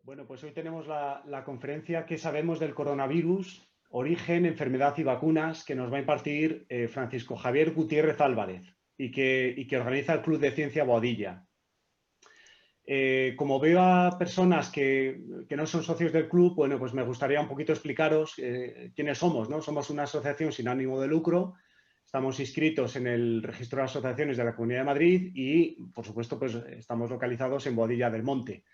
Bueno, pues hoy tenemos la conferencia ¿Qué sabemos del coronavirus? Origen, enfermedad y vacunas, que nos va a impartir Francisco Javier Gutiérrez Álvarez y que organiza el Club de Ciencia Boadilla. Como veo a personas que no son socios del club, bueno, pues me gustaría un poquito explicaros quiénes somos, ¿no? Somos una asociación sin ánimo de lucro, estamos inscritos en el registro de asociaciones de la Comunidad de Madrid y, por supuesto, pues estamos localizados en Boadilla del Monte.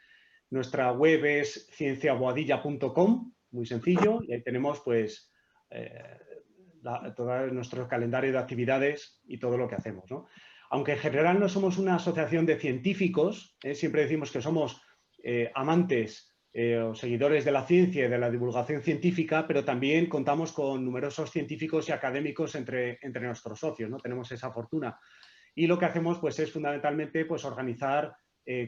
Nuestra web es cienciaboadilla.com, muy sencillo, y ahí tenemos pues todo nuestro calendario de actividades y todo lo que hacemos, ¿no? Aunque en general no somos una asociación de científicos, siempre decimos que somos amantes o seguidores de la ciencia y de la divulgación científica, pero también contamos con numerosos científicos y académicos entre nuestros socios, ¿no? Tenemos esa fortuna. Y lo que hacemos pues, es fundamentalmente pues, organizar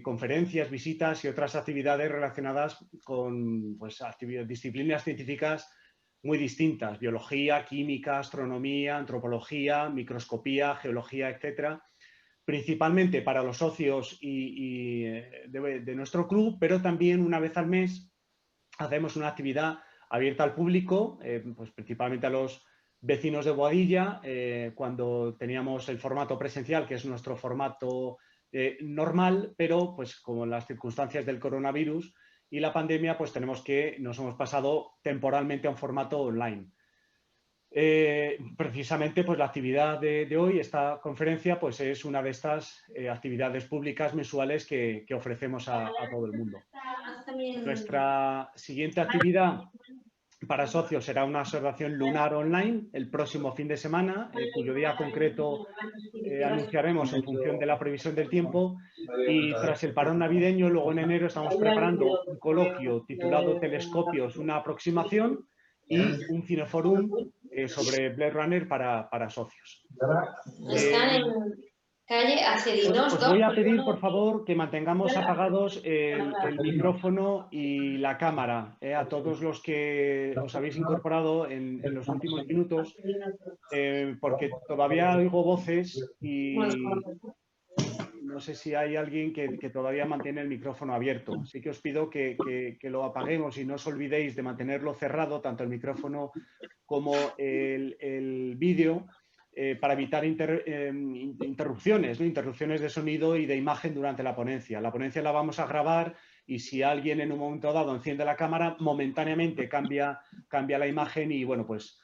conferencias, visitas y otras actividades relacionadas con pues, disciplinas científicas muy distintas, biología, química, astronomía, antropología, microscopía, geología, etcétera, principalmente para los socios de nuestro club, pero también una vez al mes hacemos una actividad abierta al público, pues principalmente a los vecinos de Boadilla, cuando teníamos el formato presencial, que es nuestro formato normal, pero pues como en las circunstancias del coronavirus y la pandemia, pues nos hemos pasado temporalmente a un formato online. Precisamente pues la actividad de hoy, esta conferencia, pues es una de estas actividades públicas mensuales que ofrecemos a todo el mundo. Nuestra siguiente actividad para socios será una observación lunar online el próximo fin de semana, cuyo día concreto anunciaremos en función de la previsión del tiempo, y tras el parón navideño, luego en enero estamos preparando un coloquio titulado Telescopios, una aproximación, y un cineforum sobre Blade Runner para socios. Están en calle Acerinos. Os voy a pedir, por favor, que mantengamos apagados el micrófono y la cámara a todos los que os habéis incorporado en los últimos minutos, porque todavía oigo voces y no sé si hay alguien que todavía mantiene el micrófono abierto. Así que os pido que lo apaguemos y no os olvidéis de mantenerlo cerrado, tanto el micrófono como el vídeo, para evitar interrupciones, ¿no? Interrupciones de sonido y de imagen durante la ponencia. La ponencia la vamos a grabar y si alguien en un momento dado enciende la cámara, momentáneamente cambia la imagen y, bueno, pues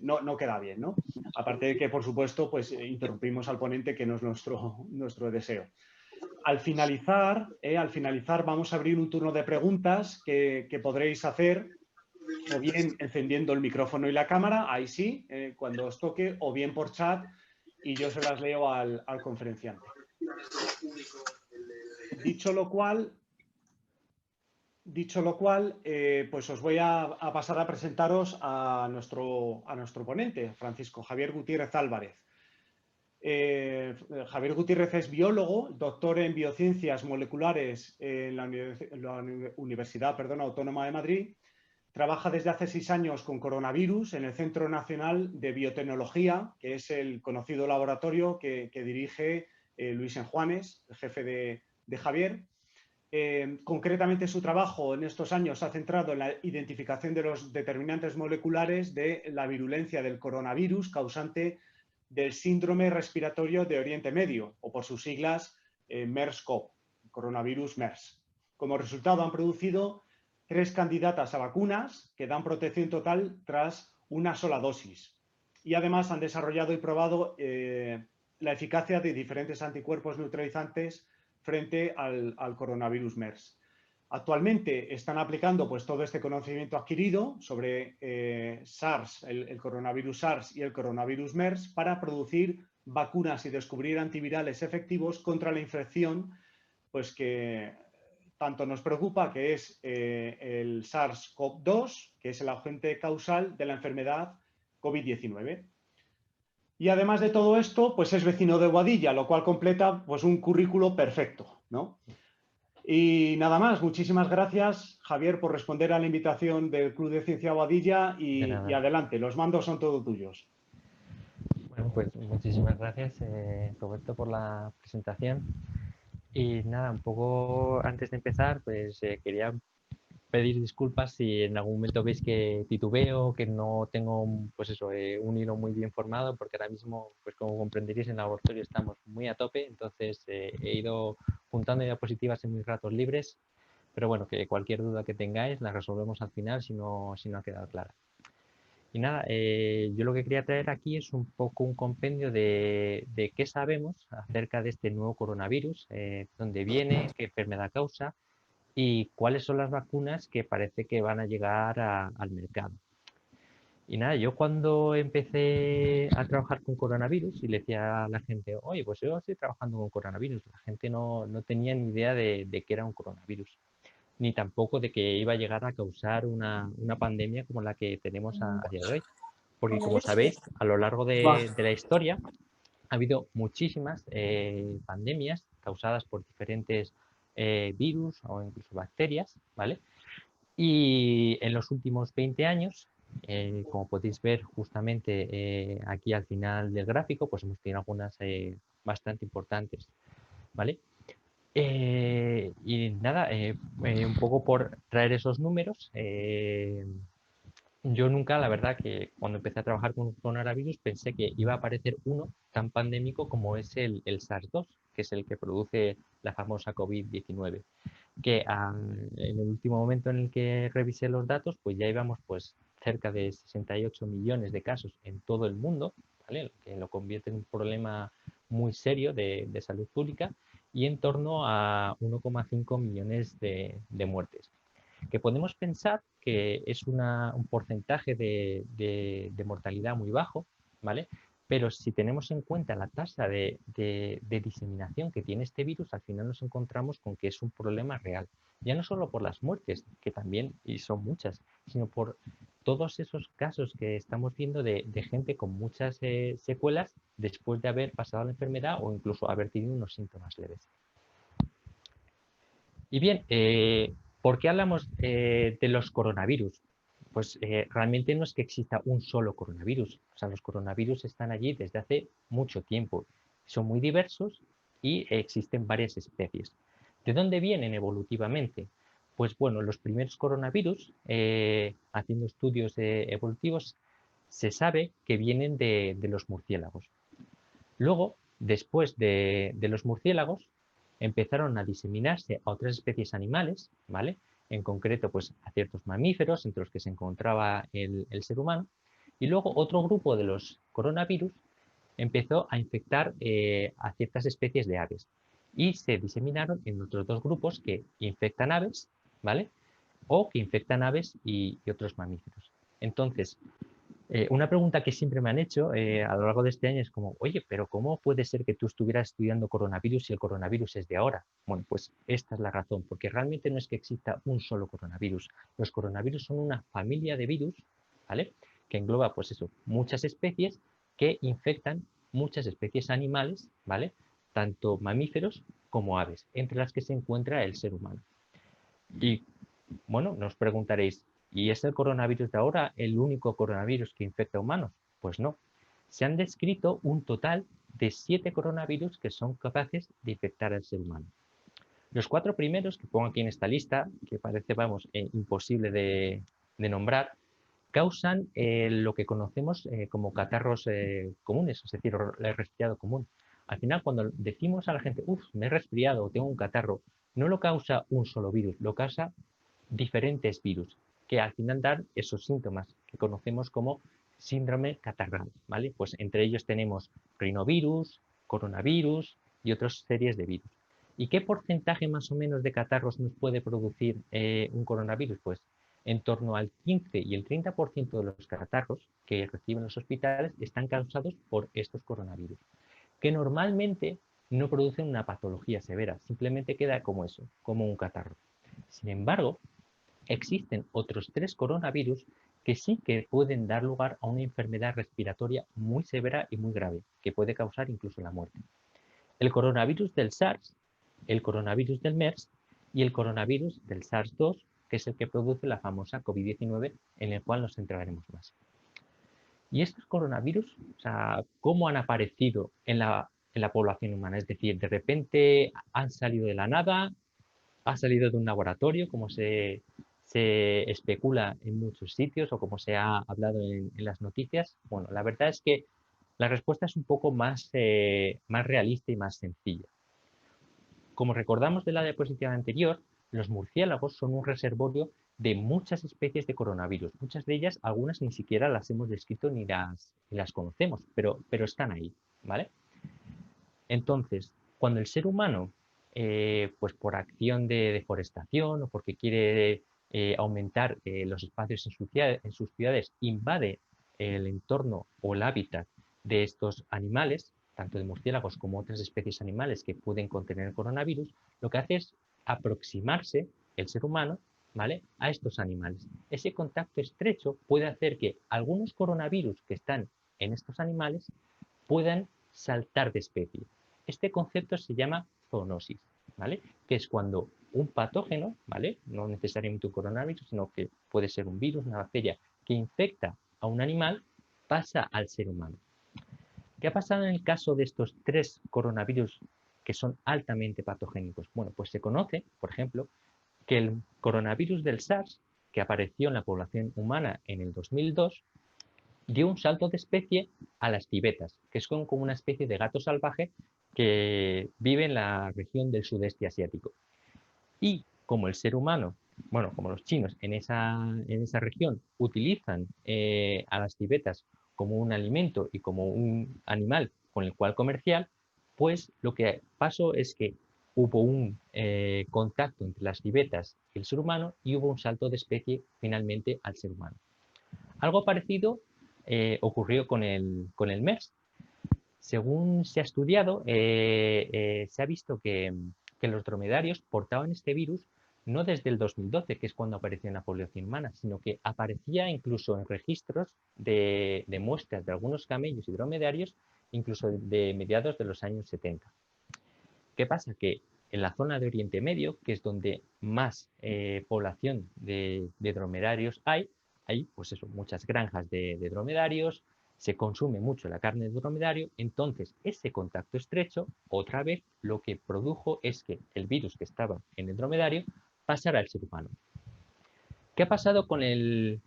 no queda bien, ¿no? Aparte de que, por supuesto, pues interrumpimos al ponente, que no es nuestro deseo. Al finalizar vamos a abrir un turno de preguntas que podréis hacer o bien encendiendo el micrófono y la cámara, ahí sí, cuando os toque, o bien por chat y yo se las leo al conferenciante. Dicho lo cual, pues os voy a pasar a presentaros a nuestro ponente, Francisco Javier Gutiérrez Álvarez. Javier Gutiérrez es biólogo, doctor en biociencias moleculares en la Universidad Autónoma de Madrid. Trabaja desde hace 6 años con coronavirus en el Centro Nacional de Biotecnología, que es el conocido laboratorio que dirige Luis Enjuanes, el jefe de Javier. Concretamente, su trabajo en estos años se ha centrado en la identificación de los determinantes moleculares de la virulencia del coronavirus causante del síndrome respiratorio de Oriente Medio, o por sus siglas MERS-CoV, coronavirus MERS. Como resultado, han producido 3 candidatas a vacunas que dan protección total tras una sola dosis. Y además han desarrollado y probado la eficacia de diferentes anticuerpos neutralizantes frente al coronavirus MERS. Actualmente están aplicando pues, todo este conocimiento adquirido sobre SARS, el coronavirus SARS y el coronavirus MERS, para producir vacunas y descubrir antivirales efectivos contra la infección pues, que tanto nos preocupa, que es el SARS-CoV-2, que es el agente causal de la enfermedad COVID-19. Y además de todo esto, pues es vecino de Boadilla, lo cual completa pues, un currículo perfecto, ¿no? Y nada más, muchísimas gracias, Javier, por responder a la invitación del Club de Ciencia Boadilla y adelante, los mandos son todos tuyos. Bueno, pues muchísimas gracias, Roberto, por la presentación. Y nada, un poco antes de empezar, pues quería pedir disculpas si en algún momento veis que titubeo, que no tengo, pues eso, un hilo muy bien formado, porque ahora mismo, pues como comprenderéis, en el laboratorio estamos muy a tope, entonces he ido juntando diapositivas en mis ratos libres, pero bueno, que cualquier duda que tengáis la resolvemos al final si no ha quedado clara. Y nada, yo lo que quería traer aquí es un poco un compendio de qué sabemos acerca de este nuevo coronavirus, dónde viene, qué enfermedad causa y cuáles son las vacunas que parece que van a llegar al mercado. Y nada, yo cuando empecé a trabajar con coronavirus y le decía a la gente, oye, pues yo estoy trabajando con coronavirus, la gente no tenía ni idea de qué era un coronavirus, ni tampoco de que iba a llegar a causar una pandemia como la que tenemos a día de hoy. Porque como sabéis, a lo largo de la historia ha habido muchísimas pandemias causadas por diferentes virus o incluso bacterias, ¿vale? Y en los últimos 20 años, como podéis ver justamente aquí al final del gráfico, pues hemos tenido algunas bastante importantes, ¿vale? Y nada, un poco por traer esos números, yo nunca, la verdad, que cuando empecé a trabajar con coronavirus pensé que iba a aparecer uno tan pandémico como es el SARS-2, que es el que produce la famosa COVID-19, que en el último momento en el que revisé los datos, pues ya íbamos pues cerca de 68 millones de casos en todo el mundo, ¿vale? Que lo convierte en un problema muy serio de salud pública y en torno a 1,5 millones de muertes, que podemos pensar que es un porcentaje de mortalidad muy bajo, ¿vale? Pero si tenemos en cuenta la tasa de diseminación que tiene este virus, al final nos encontramos con que es un problema real. Ya no solo por las muertes, que también, y son muchas, sino por todos esos casos que estamos viendo de gente con muchas secuelas después de haber pasado la enfermedad o incluso haber tenido unos síntomas leves. Y bien, ¿por qué hablamos de los coronavirus? Pues realmente no es que exista un solo coronavirus. O sea, los coronavirus están allí desde hace mucho tiempo. Son muy diversos y existen varias especies. ¿De dónde vienen evolutivamente? Pues bueno, los primeros coronavirus, haciendo estudios evolutivos, se sabe que vienen de los murciélagos. Luego, después de los murciélagos, empezaron a diseminarse a otras especies animales, ¿vale? En concreto, pues a ciertos mamíferos, entre los que se encontraba el ser humano. Y luego otro grupo de los coronavirus empezó a infectar a ciertas especies de aves. Y se diseminaron en otros dos grupos que infectan aves, ¿vale? O que infectan aves y otros mamíferos. Entonces, una pregunta que siempre me han hecho a lo largo de este año es como, oye, pero ¿cómo puede ser que tú estuvieras estudiando coronavirus si el coronavirus es de ahora? Bueno, pues esta es la razón, porque realmente no es que exista un solo coronavirus. Los coronavirus son una familia de virus, ¿vale? Que engloba, pues eso, muchas especies que infectan muchas especies animales, ¿vale? Tanto mamíferos como aves, entre las que se encuentra el ser humano. Y bueno, nos preguntaréis, ¿y es el coronavirus de ahora el único coronavirus que infecta a humanos? Pues no. Se han descrito un total de 7 coronavirus que son capaces de infectar al ser humano. Los 4 primeros que pongo aquí en esta lista, que parece, vamos, imposible de nombrar, causan lo que conocemos como catarros comunes, es decir, el resfriado común. Al final, cuando decimos a la gente, uff, me he resfriado o tengo un catarro, no lo causa un solo virus, lo causa diferentes virus que al final dan esos síntomas que conocemos como síndrome catarral, ¿vale? Pues entre ellos tenemos rinovirus, coronavirus y otras series de virus. ¿Y qué porcentaje más o menos de catarros nos puede producir un coronavirus? Pues en torno al 15 y el 30% de los catarros que reciben los hospitales están causados por estos coronavirus, que normalmente no producen una patología severa, simplemente queda como eso, como un catarro. Sin embargo, existen otros 3 coronavirus que sí que pueden dar lugar a una enfermedad respiratoria muy severa y muy grave, que puede causar incluso la muerte. El coronavirus del SARS, el coronavirus del MERS y el coronavirus del SARS-2, que es el que produce la famosa COVID-19, en el cual nos centraremos más. Y estos coronavirus, o sea, ¿cómo han aparecido en la población humana? Es decir, de repente han salido de la nada, ha salido de un laboratorio, como se se especula en muchos sitios o como se ha hablado en las noticias? Bueno, la verdad es que la respuesta es un poco más, más realista y más sencilla. Como recordamos de la diapositiva anterior, los murciélagos son un reservorio de muchas especies de coronavirus. Muchas de ellas, algunas ni siquiera las hemos descrito ni las conocemos, pero están ahí, ¿vale? Entonces, cuando el ser humano, pues por acción de deforestación o porque quiere aumentar los espacios en sus ciudades, invade el entorno o el hábitat de estos animales, tanto de murciélagos como otras especies animales que pueden contener coronavirus, lo que hace es aproximarse el ser humano, ¿vale?, a estos animales. Ese contacto estrecho puede hacer que algunos coronavirus que están en estos animales puedan saltar de especie. Este concepto se llama zoonosis, ¿vale?, que es cuando un patógeno, ¿vale?, no necesariamente un coronavirus, sino que puede ser un virus, una bacteria, que infecta a un animal, pasa al ser humano. ¿Qué ha pasado en el caso de estos 3 coronavirus que son altamente patogénicos? Bueno, pues se conoce, por ejemplo, que el coronavirus del SARS, que apareció en la población humana en el 2002, dio un salto de especie a las civetas, que son como una especie de gato salvaje que vive en la región del sudeste asiático. Y como el ser humano, bueno, como los chinos en esa región utilizan a las civetas como un alimento y como un animal con el cual comercial, pues lo que pasó es que hubo un contacto entre las civetas y el ser humano y hubo un salto de especie finalmente al ser humano. Algo parecido ocurrió con el MERS. Según se ha estudiado, se ha visto que los dromedarios portaban este virus no desde el 2012, que es cuando apareció en la población humana, sino que aparecía incluso en registros de muestras de algunos camellos y dromedarios, incluso de mediados de los años 70. ¿Qué pasa? Que en la zona de Oriente Medio, que es donde más población de dromedarios hay pues eso, muchas granjas de dromedarios, se consume mucho la carne de dromedario, entonces ese contacto estrecho, otra vez, lo que produjo es que el virus que estaba en el dromedario pasara al ser humano. ¿Qué ha pasado con el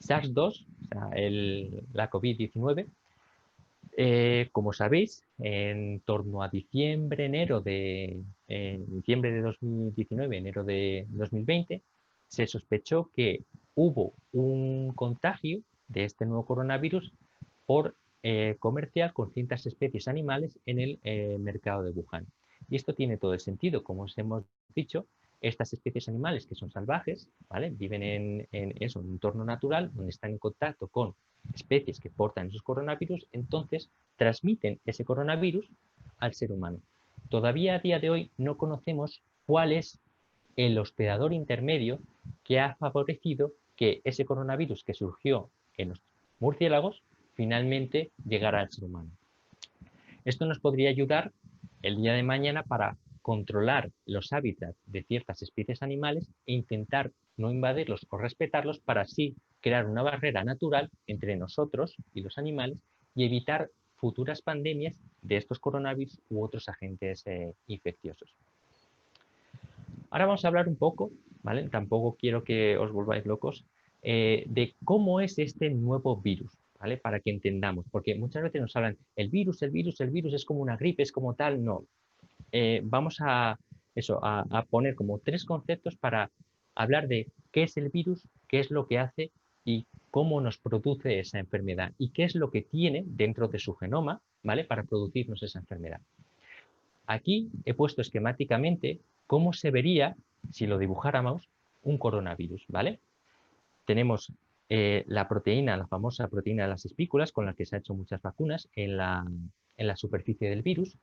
SARS-2, o sea, la COVID-19? Como sabéis, en torno a diciembre de 2019, enero de 2020, se sospechó que hubo un contagio de este nuevo coronavirus por comercial con ciertas especies animales en el mercado de Wuhan. Y esto tiene todo el sentido, como os hemos dicho, estas especies animales que son salvajes, ¿vale?, viven en un entorno natural donde están en contacto con especies que portan esos coronavirus, entonces transmiten ese coronavirus al ser humano. Todavía a día de hoy no conocemos cuál es el hospedador intermedio que ha favorecido que ese coronavirus que surgió en los murciélagos finalmente llegara al ser humano. Esto nos podría ayudar el día de mañana para controlar los hábitats de ciertas especies animales e intentar no invadirlos o respetarlos para así crear una barrera natural entre nosotros y los animales y evitar futuras pandemias de estos coronavirus u otros agentes infecciosos. Ahora vamos a hablar un poco, ¿vale?, tampoco quiero que os volváis locos, de cómo es este nuevo virus, ¿vale?, para que entendamos, porque muchas veces nos hablan, el virus es como una gripe, es como tal. No. Vamos a poner como 3 conceptos para hablar de qué es el virus, qué es lo que hace y cómo nos produce esa enfermedad y qué es lo que tiene dentro de su genoma, ¿vale?, para producirnos esa enfermedad. Aquí he puesto esquemáticamente cómo se vería, si lo dibujáramos, un coronavirus, ¿vale? Tenemos la proteína, la famosa proteína de las espículas, con la que se han hecho muchas vacunas en la superficie del virus,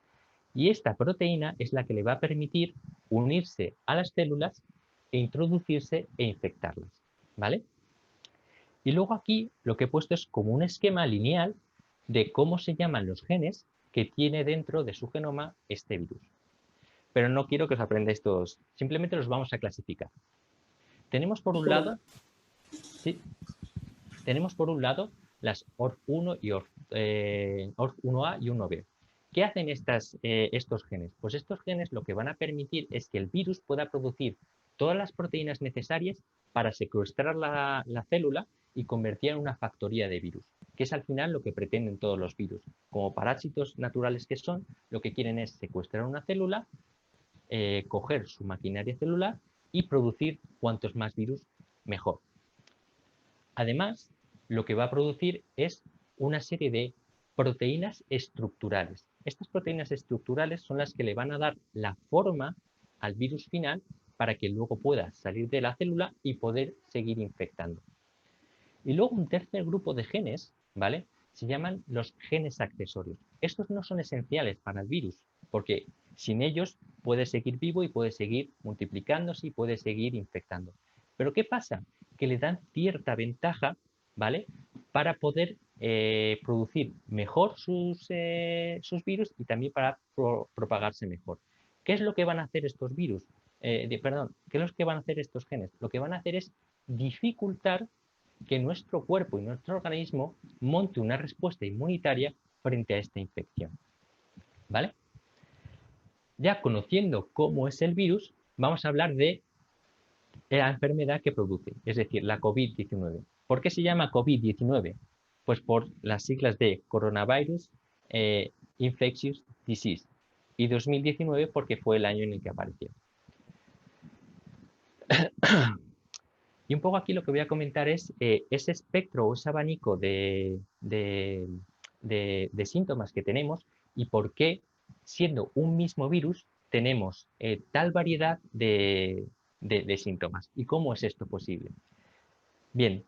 y esta proteína es la que le va a permitir unirse a las células e introducirse e infectarlas, ¿vale? Y luego aquí lo que he puesto es como un esquema lineal de cómo se llaman los genes que tiene dentro de su genoma este virus. Pero no quiero que os aprendáis todos, simplemente los vamos a clasificar. Tenemos por un lado, ¿sí?, tenemos por un lado las ORF1 y ORF1A y 1B. ¿Qué hacen estos genes? Pues estos genes lo que van a permitir es que el virus pueda producir todas las proteínas necesarias para secuestrar la célula y convertirla en una factoría de virus, que es al final lo que pretenden todos los virus. Como parásitos naturales que son, lo que quieren es secuestrar una célula, coger su maquinaria celular y producir cuantos más virus mejor. Además, lo que va a producir es una serie de proteínas estructurales. Estas proteínas estructurales son las que le van a dar la forma al virus final para que luego pueda salir de la célula y poder seguir infectando. Y luego un tercer grupo de genes, ¿vale? Se llaman los genes accesorios. Estos no son esenciales para el virus, porque sin ellos puede seguir vivo y puede seguir multiplicándose y puede seguir infectando. Pero ¿qué pasa? Que le dan cierta ventaja, ¿vale? Para poder producir mejor sus virus y también para propagarse mejor. ¿Qué es lo que van a hacer estos virus? ¿Qué es lo que van a hacer estos genes? Lo que van a hacer es dificultar que nuestro cuerpo y nuestro organismo monte una respuesta inmunitaria frente a esta infección. ¿Vale? Ya conociendo cómo es el virus, vamos a hablar de la enfermedad que produce, es decir, la COVID-19. ¿Por qué se llama COVID-19? Pues por las siglas de Coronavirus Infectious Disease y 2019 porque fue el año en el que apareció. Y un poco aquí lo que voy a comentar es ese espectro o ese abanico de síntomas que tenemos y por qué, siendo un mismo virus, tenemos tal variedad de síntomas. ¿Y cómo es esto posible? Bien,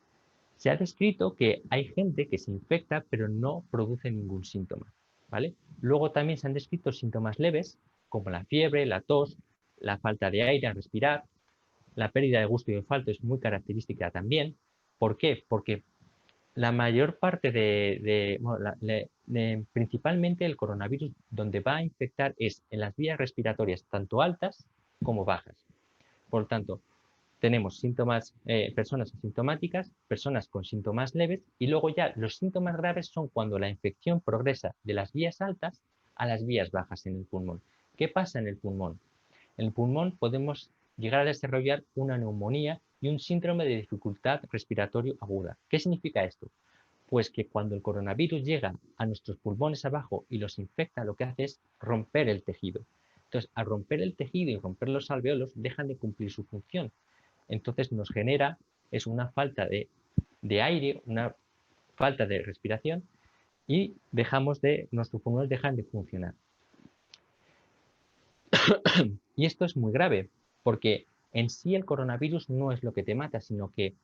se ha descrito que hay gente que se infecta pero no produce ningún síntoma, ¿vale? Luego también se han descrito síntomas leves, como la fiebre, la tos, la falta de aire al respirar. La pérdida de gusto y olfato es muy característica también. ¿Por qué? Porque la mayor parte principalmente el coronavirus donde va a infectar es en las vías respiratorias, tanto altas como bajas. Por lo tanto, tenemos personas asintomáticas, personas con síntomas leves y luego ya los síntomas graves son cuando la infección progresa de las vías altas a las vías bajas en el pulmón. ¿Qué pasa en el pulmón? En el pulmón podemos llegar a desarrollar una neumonía y un síndrome de dificultad respiratoria aguda. ¿Qué significa esto? Pues que cuando el coronavirus llega a nuestros pulmones abajo y los infecta, lo que hace es romper el tejido. Entonces, al romper el tejido y romper los alvéolos, dejan de cumplir su función. Entonces nos genera una falta de aire, una falta de respiración y nuestros pulmones dejan de funcionar. Y esto es muy grave, porque en sí el coronavirus no es lo que te mata, sino que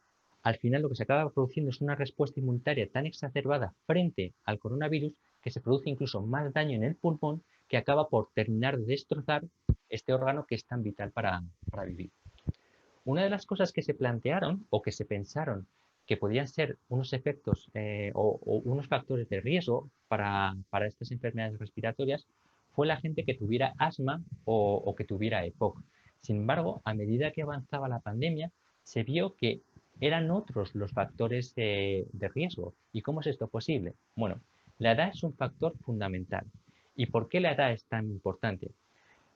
al final lo que se acaba produciendo es una respuesta inmunitaria tan exacerbada frente al coronavirus que se produce incluso más daño en el pulmón que acaba por terminar de destrozar este órgano que es tan vital para vivir. Una de las cosas que se plantearon o que se pensaron que podían ser unos efectos o unos factores de riesgo para estas enfermedades respiratorias fue la gente que tuviera asma o que tuviera EPOC. Sin embargo, a medida que avanzaba la pandemia, se vio que eran otros los factores de riesgo. ¿Y cómo es esto posible? Bueno, la edad es un factor fundamental. ¿Y por qué la edad es tan importante?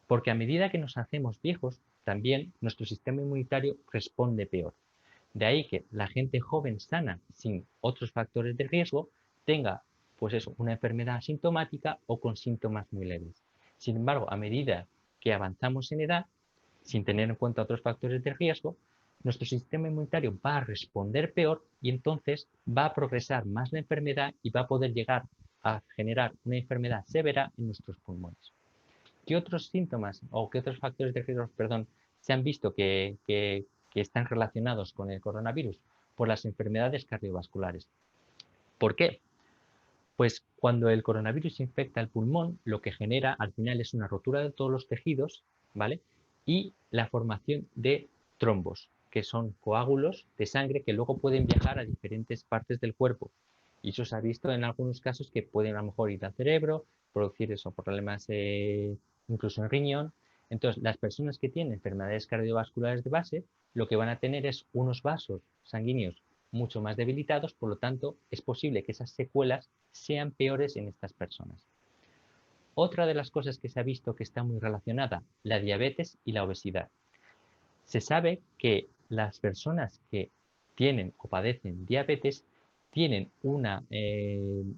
Porque a medida que nos hacemos viejos, también nuestro sistema inmunitario responde peor. De ahí que la gente joven sana, sin otros factores de riesgo, tenga una enfermedad asintomática o con síntomas muy leves. Sin embargo, a medida que avanzamos en edad, sin tener en cuenta otros factores de riesgo, nuestro sistema inmunitario va a responder peor y entonces va a progresar más la enfermedad y va a poder llegar a generar una enfermedad severa en nuestros pulmones. ¿Qué otros síntomas o qué otros factores de riesgo, se han visto que están relacionados con el coronavirus? Por las enfermedades cardiovasculares. ¿Por qué? Pues cuando el coronavirus infecta el pulmón, lo que genera al final es una rotura de todos los tejidos, ¿vale? Y la formación de trombos, que son coágulos de sangre que luego pueden viajar a diferentes partes del cuerpo. Y eso se ha visto en algunos casos que pueden a lo mejor ir al cerebro, producir problemas incluso en riñón. Entonces, las personas que tienen enfermedades cardiovasculares de base, lo que van a tener es unos vasos sanguíneos mucho más debilitados, por lo tanto, es posible que esas secuelas sean peores en estas personas. Otra de las cosas que se ha visto que está muy relacionada, la diabetes y la obesidad. Se sabe que las personas que tienen o padecen diabetes tienen una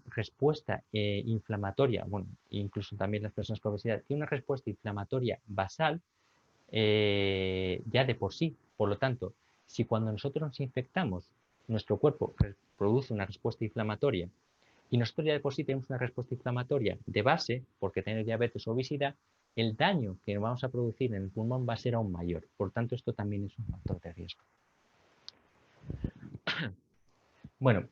respuesta inflamatoria, bueno, incluso también las personas con obesidad, tienen una respuesta inflamatoria basal ya de por sí. Por lo tanto, si cuando nosotros nos infectamos, nuestro cuerpo produce una respuesta inflamatoria y nosotros ya de por sí tenemos una respuesta inflamatoria de base, porque tenemos diabetes o obesidad, el daño que vamos a producir en el pulmón va a ser aún mayor. Por tanto, esto también es un factor de riesgo. Bueno,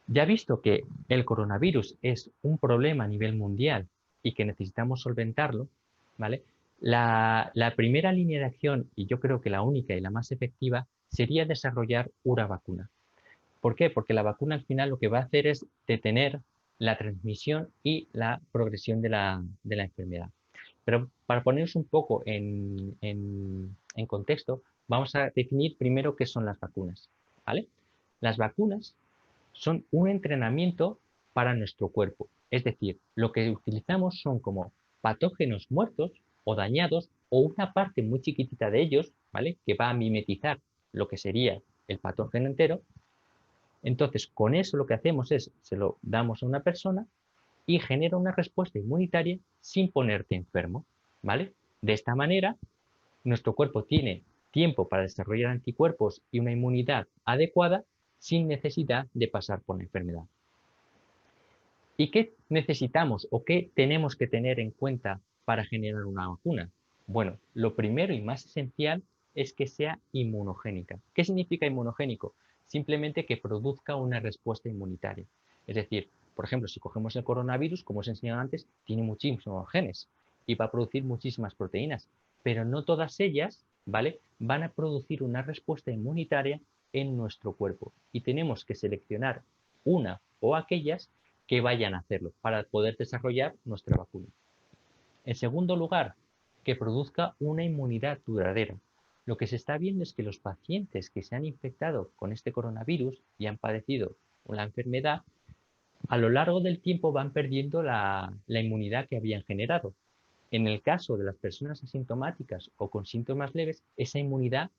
ya visto que el coronavirus es un problema a nivel mundial y que necesitamos solventarlo, ¿vale? La primera línea de acción, y yo creo que la única y la más efectiva, sería desarrollar una vacuna. ¿Por qué? Porque la vacuna al final lo que va a hacer es detener la transmisión y la progresión de la enfermedad. Pero para ponernos un poco en contexto, vamos a definir primero qué son las vacunas, ¿vale? Las vacunas son un entrenamiento para nuestro cuerpo. Es decir, lo que utilizamos son como patógenos muertos o dañados o una parte muy chiquitita de ellos, ¿vale? Que va a mimetizar lo que sería el patógeno entero. Entonces, con eso lo que hacemos es, se lo damos a una persona y genera una respuesta inmunitaria sin ponerte enfermo, ¿vale? De esta manera, nuestro cuerpo tiene tiempo para desarrollar anticuerpos y una inmunidad adecuada sin necesidad de pasar por la enfermedad. ¿Y qué necesitamos o qué tenemos que tener en cuenta para generar una vacuna? Bueno, lo primero y más esencial es que sea inmunogénica. ¿Qué significa inmunogénico? Simplemente que produzca una respuesta inmunitaria. Es decir, por ejemplo, si cogemos el coronavirus, como os he enseñado antes, tiene muchísimos genes y va a producir muchísimas proteínas, pero no todas ellas, ¿vale?, van a producir una respuesta inmunitaria en nuestro cuerpo. Y tenemos que seleccionar una o aquellas que vayan a hacerlo para poder desarrollar nuestra vacuna. En segundo lugar, que produzca una inmunidad duradera. Lo que se está viendo es que los pacientes que se han infectado con este coronavirus y han padecido la enfermedad, a lo largo del tiempo van perdiendo la inmunidad que habían generado. En el caso de las personas asintomáticas o con síntomas leves, esa inmunidad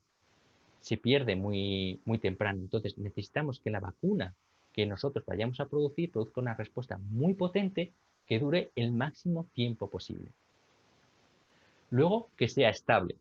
se pierde muy, muy temprano. Entonces necesitamos que la vacuna que nosotros vayamos a producir produzca una respuesta muy potente que dure el máximo tiempo posible. Luego, que sea estable.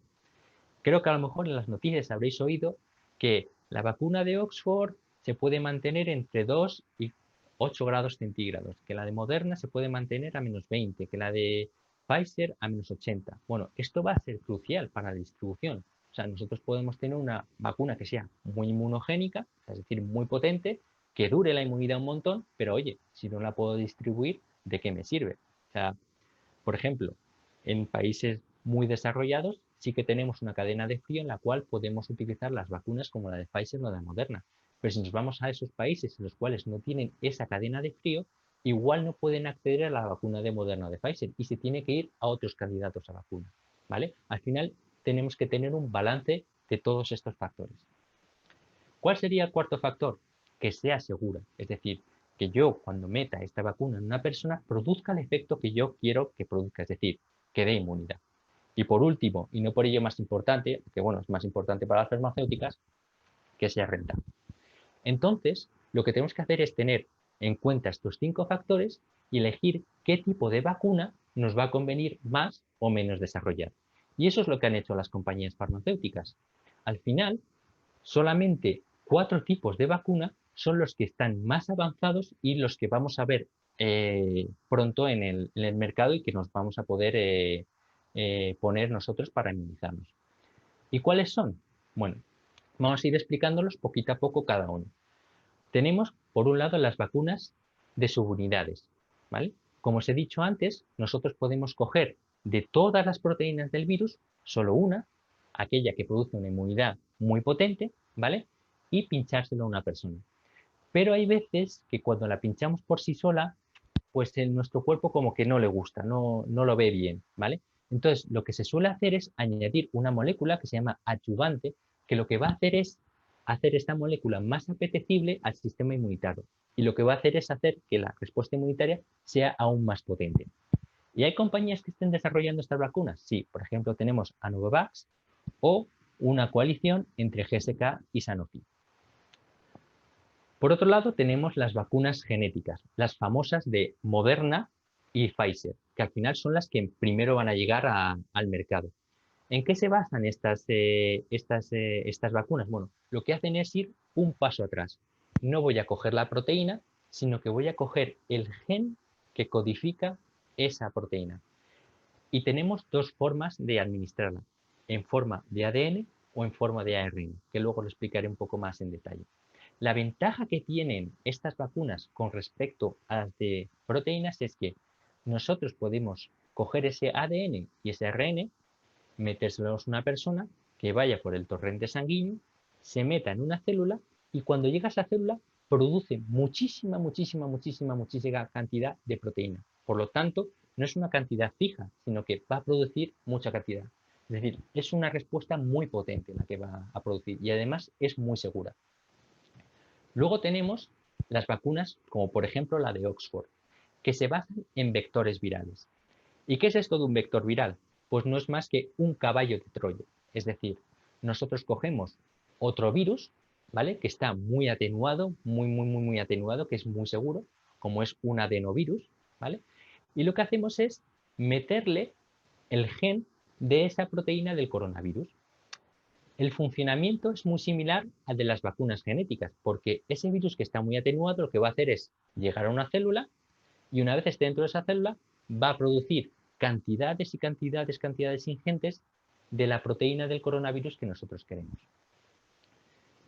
Creo que a lo mejor en las noticias habréis oído que la vacuna de Oxford se puede mantener entre 2 y 8 grados centígrados, que la de Moderna se puede mantener a menos 20, que la de Pfizer a menos 80. Bueno, esto va a ser crucial para la distribución. O sea, nosotros podemos tener una vacuna que sea muy inmunogénica, es decir, muy potente, que dure la inmunidad un montón, pero oye, si no la puedo distribuir, ¿de qué me sirve? O sea, por ejemplo, en países muy desarrollados sí que tenemos una cadena de frío en la cual podemos utilizar las vacunas como la de Pfizer o la de Moderna. Pero si nos vamos a esos países en los cuales no tienen esa cadena de frío, igual no pueden acceder a la vacuna de Moderna o de Pfizer y se tiene que ir a otros candidatos a vacuna, ¿vale? Al final tenemos que tener un balance de todos estos factores. ¿Cuál sería el cuarto factor? Que sea segura, es decir, que yo cuando meta esta vacuna en una persona produzca el efecto que yo quiero que produzca, es decir, que dé inmunidad. Y por último, y no por ello más importante, que bueno, es más importante para las farmacéuticas, que sea rentable. Entonces, lo que tenemos que hacer es tener en cuenta estos 5 factores y elegir qué tipo de vacuna nos va a convenir más o menos desarrollar. Y eso es lo que han hecho las compañías farmacéuticas. Al final, solamente 4 tipos de vacuna son los que están más avanzados y los que vamos a ver pronto en el mercado y que nos vamos a poder poner nosotros para inmunizarnos. ¿Y cuáles son? Bueno, vamos a ir explicándolos poquito a poco cada uno. Tenemos, por un lado, las vacunas de subunidades, ¿vale? Como os he dicho antes, nosotros podemos coger de todas las proteínas del virus solo una, aquella que produce una inmunidad muy potente, ¿vale? Y pinchárselo a una persona. Pero hay veces que cuando la pinchamos por sí sola, pues en nuestro cuerpo como que no le gusta, no lo ve bien, ¿vale? Entonces, lo que se suele hacer es añadir una molécula que se llama adyuvante, que lo que va a hacer es hacer esta molécula más apetecible al sistema inmunitario. Y lo que va a hacer es hacer que la respuesta inmunitaria sea aún más potente. ¿Y hay compañías que estén desarrollando estas vacunas? Sí, por ejemplo, tenemos a Novavax o una coalición entre GSK y Sanofi. Por otro lado, tenemos las vacunas genéticas, las famosas de Moderna y Pfizer, que al final son las que primero van a llegar al mercado. ¿En qué se basan estas vacunas? Bueno, lo que hacen es ir un paso atrás. No voy a coger la proteína, sino que voy a coger el gen que codifica esa proteína. Y tenemos dos formas de administrarla, en forma de ADN o en forma de ARN, que luego lo explicaré un poco más en detalle. La ventaja que tienen estas vacunas con respecto a las de proteínas es que nosotros podemos coger ese ADN y ese ARN, metérselos a una persona que vaya por el torrente sanguíneo, se meta en una célula y cuando llega a esa célula produce muchísima cantidad de proteína. Por lo tanto, no es una cantidad fija, sino que va a producir mucha cantidad. Es decir, es una respuesta muy potente la que va a producir y además es muy segura. Luego tenemos las vacunas, como por ejemplo la de Oxford, que se basan en vectores virales. ¿Y qué es esto de un vector viral? Pues no es más que un caballo de Troya. Es decir, nosotros cogemos otro virus, ¿vale? Que está muy atenuado, muy atenuado, que es muy seguro, como es un adenovirus, ¿vale? Y lo que hacemos es meterle el gen de esa proteína del coronavirus. El funcionamiento es muy similar al de las vacunas genéticas, porque ese virus que está muy atenuado lo que va a hacer es llegar a una célula y una vez esté dentro de esa célula va a producir cantidades y cantidades ingentes de la proteína del coronavirus que nosotros queremos.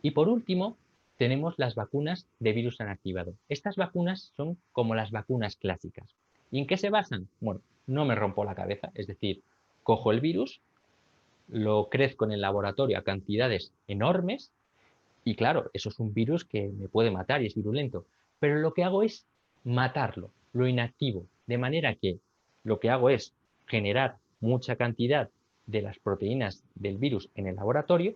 Y por último, tenemos las vacunas de virus inactivado. Estas vacunas son como las vacunas clásicas. ¿Y en qué se basan? Bueno, no me rompo la cabeza, es decir, cojo el virus, lo crezco en el laboratorio a cantidades enormes y claro, eso es un virus que me puede matar y es virulento, pero lo que hago es matarlo, lo inactivo, de manera que lo que hago es generar mucha cantidad de las proteínas del virus en el laboratorio,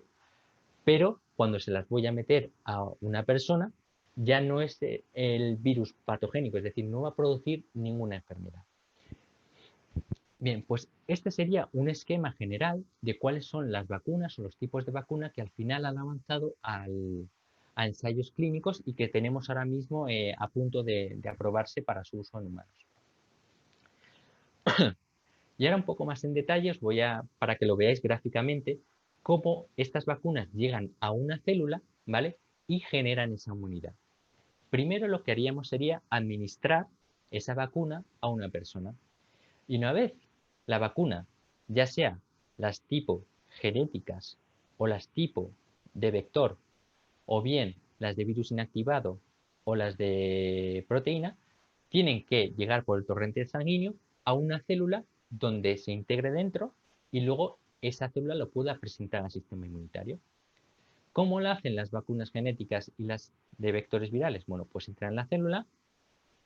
pero cuando se las voy a meter a una persona, ya no es el virus patogénico, es decir, no va a producir ninguna enfermedad. Bien, pues este sería un esquema general de cuáles son las vacunas o los tipos de vacuna que al final han avanzado a ensayos clínicos y que tenemos ahora mismo a punto de aprobarse para su uso en humanos. Y ahora un poco más en detalle os para que lo veáis gráficamente, cómo estas vacunas llegan a una célula, ¿vale? Y generan esa inmunidad. Primero lo que haríamos sería administrar esa vacuna a una persona. Y una vez la vacuna, ya sea las tipo genéticas o las tipo de vector, o bien las de virus inactivado o las de proteína, tienen que llegar por el torrente sanguíneo a una célula donde se integre dentro y luego esa célula lo pueda presentar al sistema inmunitario. ¿Cómo lo hacen las vacunas genéticas y las de vectores virales? Bueno, pues entran en la célula,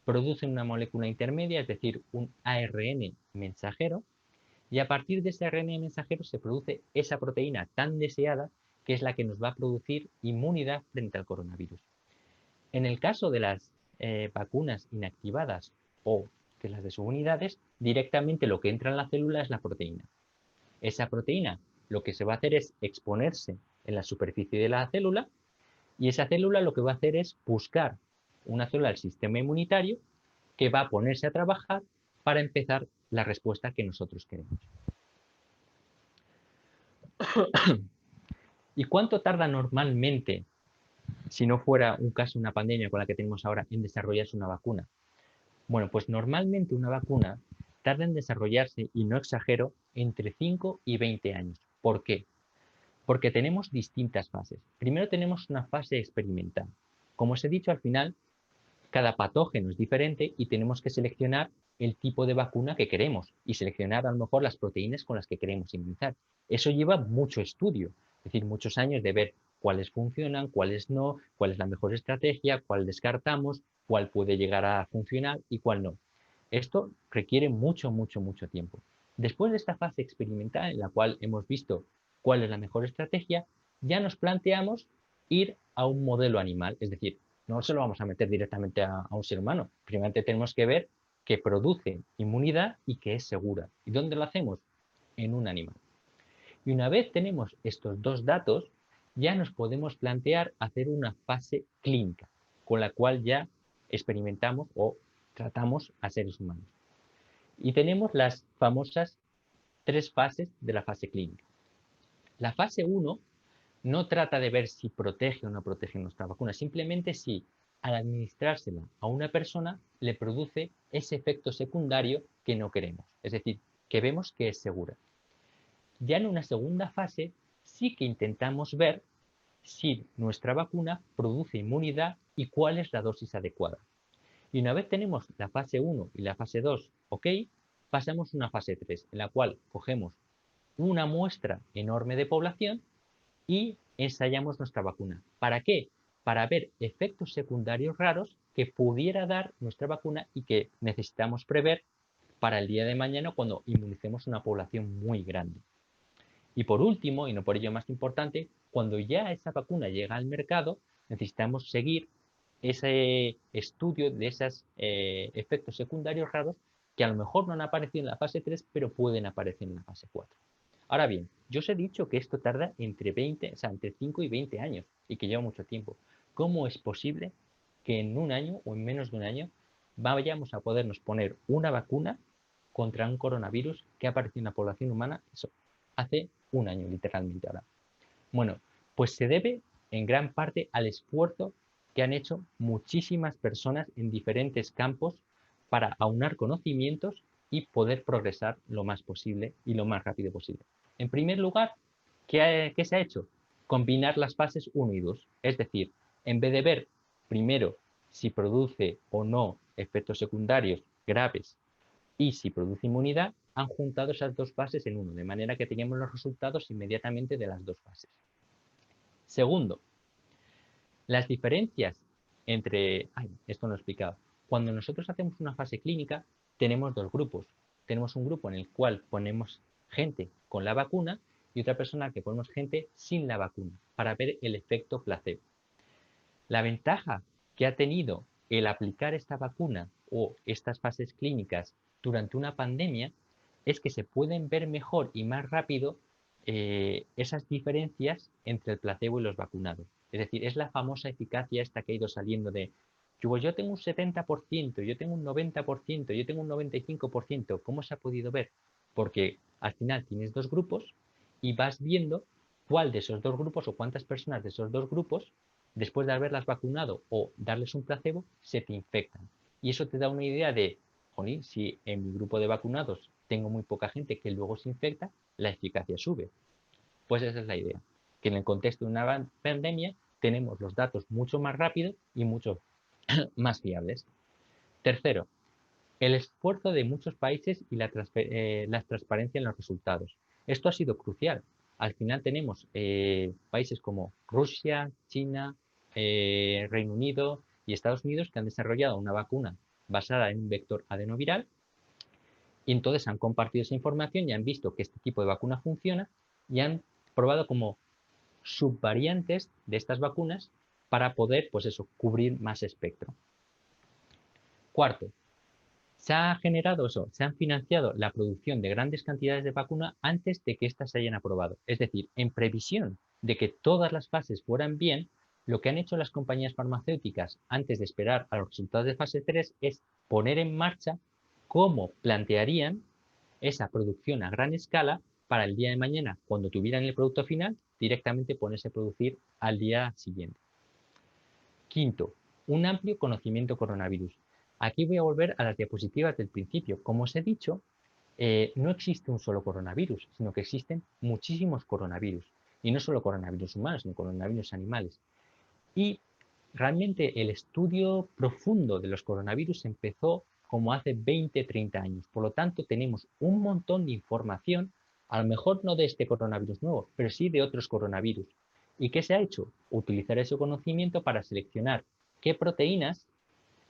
producen una molécula intermedia, es decir, un ARN mensajero, y a partir de ese ARN mensajero se produce esa proteína tan deseada que es la que nos va a producir inmunidad frente al coronavirus. En el caso de las vacunas inactivadas o de las de subunidades, directamente lo que entra en la célula es la proteína. Esa proteína lo que se va a hacer es exponerse en la superficie de la célula y esa célula lo que va a hacer es buscar una célula del sistema inmunitario que va a ponerse a trabajar para empezar la respuesta que nosotros queremos. ¿Y cuánto tarda normalmente, si no fuera un caso, una pandemia con la que tenemos ahora, en desarrollarse una vacuna? Bueno, pues normalmente una vacuna tarda en desarrollarse, y no exagero, entre 5 y 20 años. ¿Por qué? Porque tenemos distintas fases. Primero tenemos una fase experimental. Como os he dicho, al final, cada patógeno es diferente y tenemos que seleccionar el tipo de vacuna que queremos y seleccionar a lo mejor las proteínas con las que queremos inmunizar. Eso lleva mucho estudio, es decir, muchos años de ver cuáles funcionan, cuáles no, cuál es la mejor estrategia, cuál descartamos, cuál puede llegar a funcionar y cuál no. Esto requiere mucho tiempo. Después de esta fase experimental en la cual hemos visto cuál es la mejor estrategia, ya nos planteamos ir a un modelo animal, es decir, no se lo vamos a meter directamente a un ser humano. Primeramente tenemos que ver que produce inmunidad y que es segura. ¿Y dónde lo hacemos? En un animal. Y una vez tenemos estos dos datos, ya nos podemos plantear hacer una fase clínica, con la cual ya experimentamos o tratamos a seres humanos. Y tenemos las famosas 3 fases de la fase clínica. La fase 1 no trata de ver si protege o no protege nuestra vacuna, simplemente si al administrársela a una persona le produce ese efecto secundario que no queremos, es decir, que vemos que es segura. Ya en una segunda fase sí que intentamos ver si nuestra vacuna produce inmunidad y cuál es la dosis adecuada. Y una vez tenemos la fase 1 y la fase 2, ok, pasamos a una fase 3, en la cual cogemos una muestra enorme de población y ensayamos nuestra vacuna. ¿Para qué? Para ver efectos secundarios raros que pudiera dar nuestra vacuna y que necesitamos prever para el día de mañana cuando inmunicemos una población muy grande. Y por último, y no por ello más importante, cuando ya esa vacuna llega al mercado, necesitamos seguir ese estudio de esos efectos secundarios raros que a lo mejor no han aparecido en la fase 3, pero pueden aparecer en la fase 4. Ahora bien, yo os he dicho que esto tarda entre 5 y 20 años y que lleva mucho tiempo. ¿Cómo es posible que en un año o en menos de un año vayamos a podernos poner una vacuna contra un coronavirus que ha aparecido en la población humana hace un año, literalmente ahora? Bueno, pues se debe en gran parte al esfuerzo que han hecho muchísimas personas en diferentes campos para aunar conocimientos y poder progresar lo más posible y lo más rápido posible. En primer lugar, ¿qué se ha hecho? Combinar las fases 1 y 2. Es decir, en vez de ver primero si produce o no efectos secundarios graves y si produce inmunidad, han juntado esas dos fases en uno, de manera que teníamos los resultados inmediatamente de las dos fases. Segundo, las diferencias entre... esto no lo he explicado. Cuando nosotros hacemos una fase clínica, tenemos dos grupos. Tenemos un grupo en el cual ponemos gente con la vacuna y otra persona que ponemos gente sin la vacuna para ver el efecto placebo. La ventaja que ha tenido el aplicar esta vacuna o estas fases clínicas durante una pandemia es que se pueden ver mejor y más rápido esas diferencias entre el placebo y los vacunados. Es decir, es la famosa eficacia esta que ha ido saliendo de yo tengo un 70%, yo tengo un 90%, yo tengo un 95%. ¿Cómo se ha podido ver? Porque al final tienes dos grupos y vas viendo cuál de esos dos grupos o cuántas personas de esos dos grupos, después de haberlas vacunado o darles un placebo, se te infectan. Y eso te da una idea de, jolín, si en mi grupo de vacunados tengo muy poca gente que luego se infecta, la eficacia sube. Pues esa es la idea, que en el contexto de una pandemia tenemos los datos mucho más rápido y mucho más fiables. Tercero, el esfuerzo de muchos países y la transparencia en los resultados. Esto ha sido crucial. Al final tenemos países como Rusia, China, Reino Unido y Estados Unidos que han desarrollado una vacuna basada en un vector adenoviral y entonces han compartido esa información y han visto que este tipo de vacuna funciona y han probado como subvariantes de estas vacunas para poder, pues eso, cubrir más espectro. Cuarto, se ha generado eso, se han financiado la producción de grandes cantidades de vacuna antes de que éstas se hayan aprobado. Es decir, en previsión de que todas las fases fueran bien, lo que han hecho las compañías farmacéuticas antes de esperar a los resultados de fase 3 es poner en marcha cómo plantearían esa producción a gran escala para el día de mañana, cuando tuvieran el producto final, directamente ponerse a producir al día siguiente. Quinto, un amplio conocimiento coronavirus. Aquí voy a volver a las diapositivas del principio. Como os he dicho, no existe un solo coronavirus, sino que existen muchísimos coronavirus. Y no solo coronavirus humanos, sino coronavirus animales. Y realmente el estudio profundo de los coronavirus empezó como hace 20, 30 años. Por lo tanto, tenemos un montón de información, a lo mejor no de este coronavirus nuevo, pero sí de otros coronavirus. ¿Y qué se ha hecho? Utilizar ese conocimiento para seleccionar qué proteínas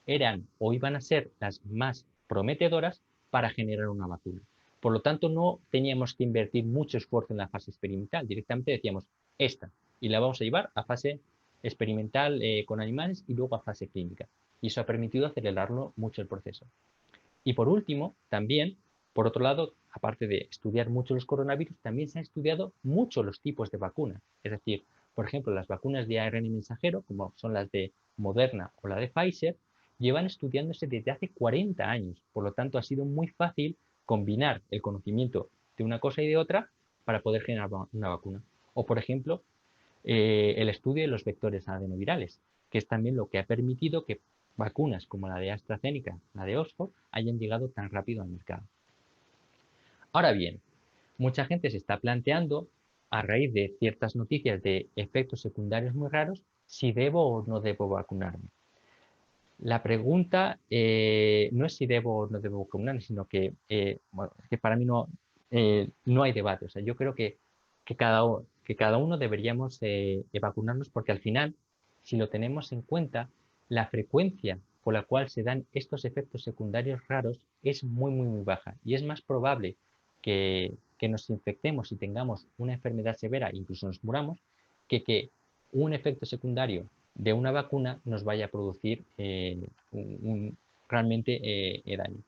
eran o iban a ser las más prometedoras para generar una vacuna. Por lo tanto, no teníamos que invertir mucho esfuerzo en la fase experimental. Directamente decíamos esta y la vamos a llevar a fase experimental con animales y luego a fase clínica. Y eso ha permitido acelerarlo mucho el proceso. Y por último, también Por otro lado, aparte de estudiar mucho los coronavirus, también se han estudiado mucho los tipos de vacunas. Es decir, por ejemplo, las vacunas de ARN mensajero, como son las de Moderna o la de Pfizer, llevan estudiándose desde hace 40 años. Por lo tanto, ha sido muy fácil combinar el conocimiento de una cosa y de otra para poder generar una vacuna. O, por ejemplo, el estudio de los vectores adenovirales, que es también lo que ha permitido que vacunas como la de AstraZeneca, la de Oxford, hayan llegado tan rápido al mercado. Ahora bien, mucha gente se está planteando, a raíz de ciertas noticias de efectos secundarios muy raros, si debo o no debo vacunarme. La pregunta no es si debo o no debo vacunarme, sino que, bueno, que para mí no hay debate. O sea, yo creo que cada uno deberíamos vacunarnos porque al final, si lo tenemos en cuenta, la frecuencia por la cual se dan estos efectos secundarios raros es muy baja y es más probable que nos infectemos y tengamos una enfermedad severa, incluso nos muramos, que un efecto secundario de una vacuna nos vaya a producir realmente daño.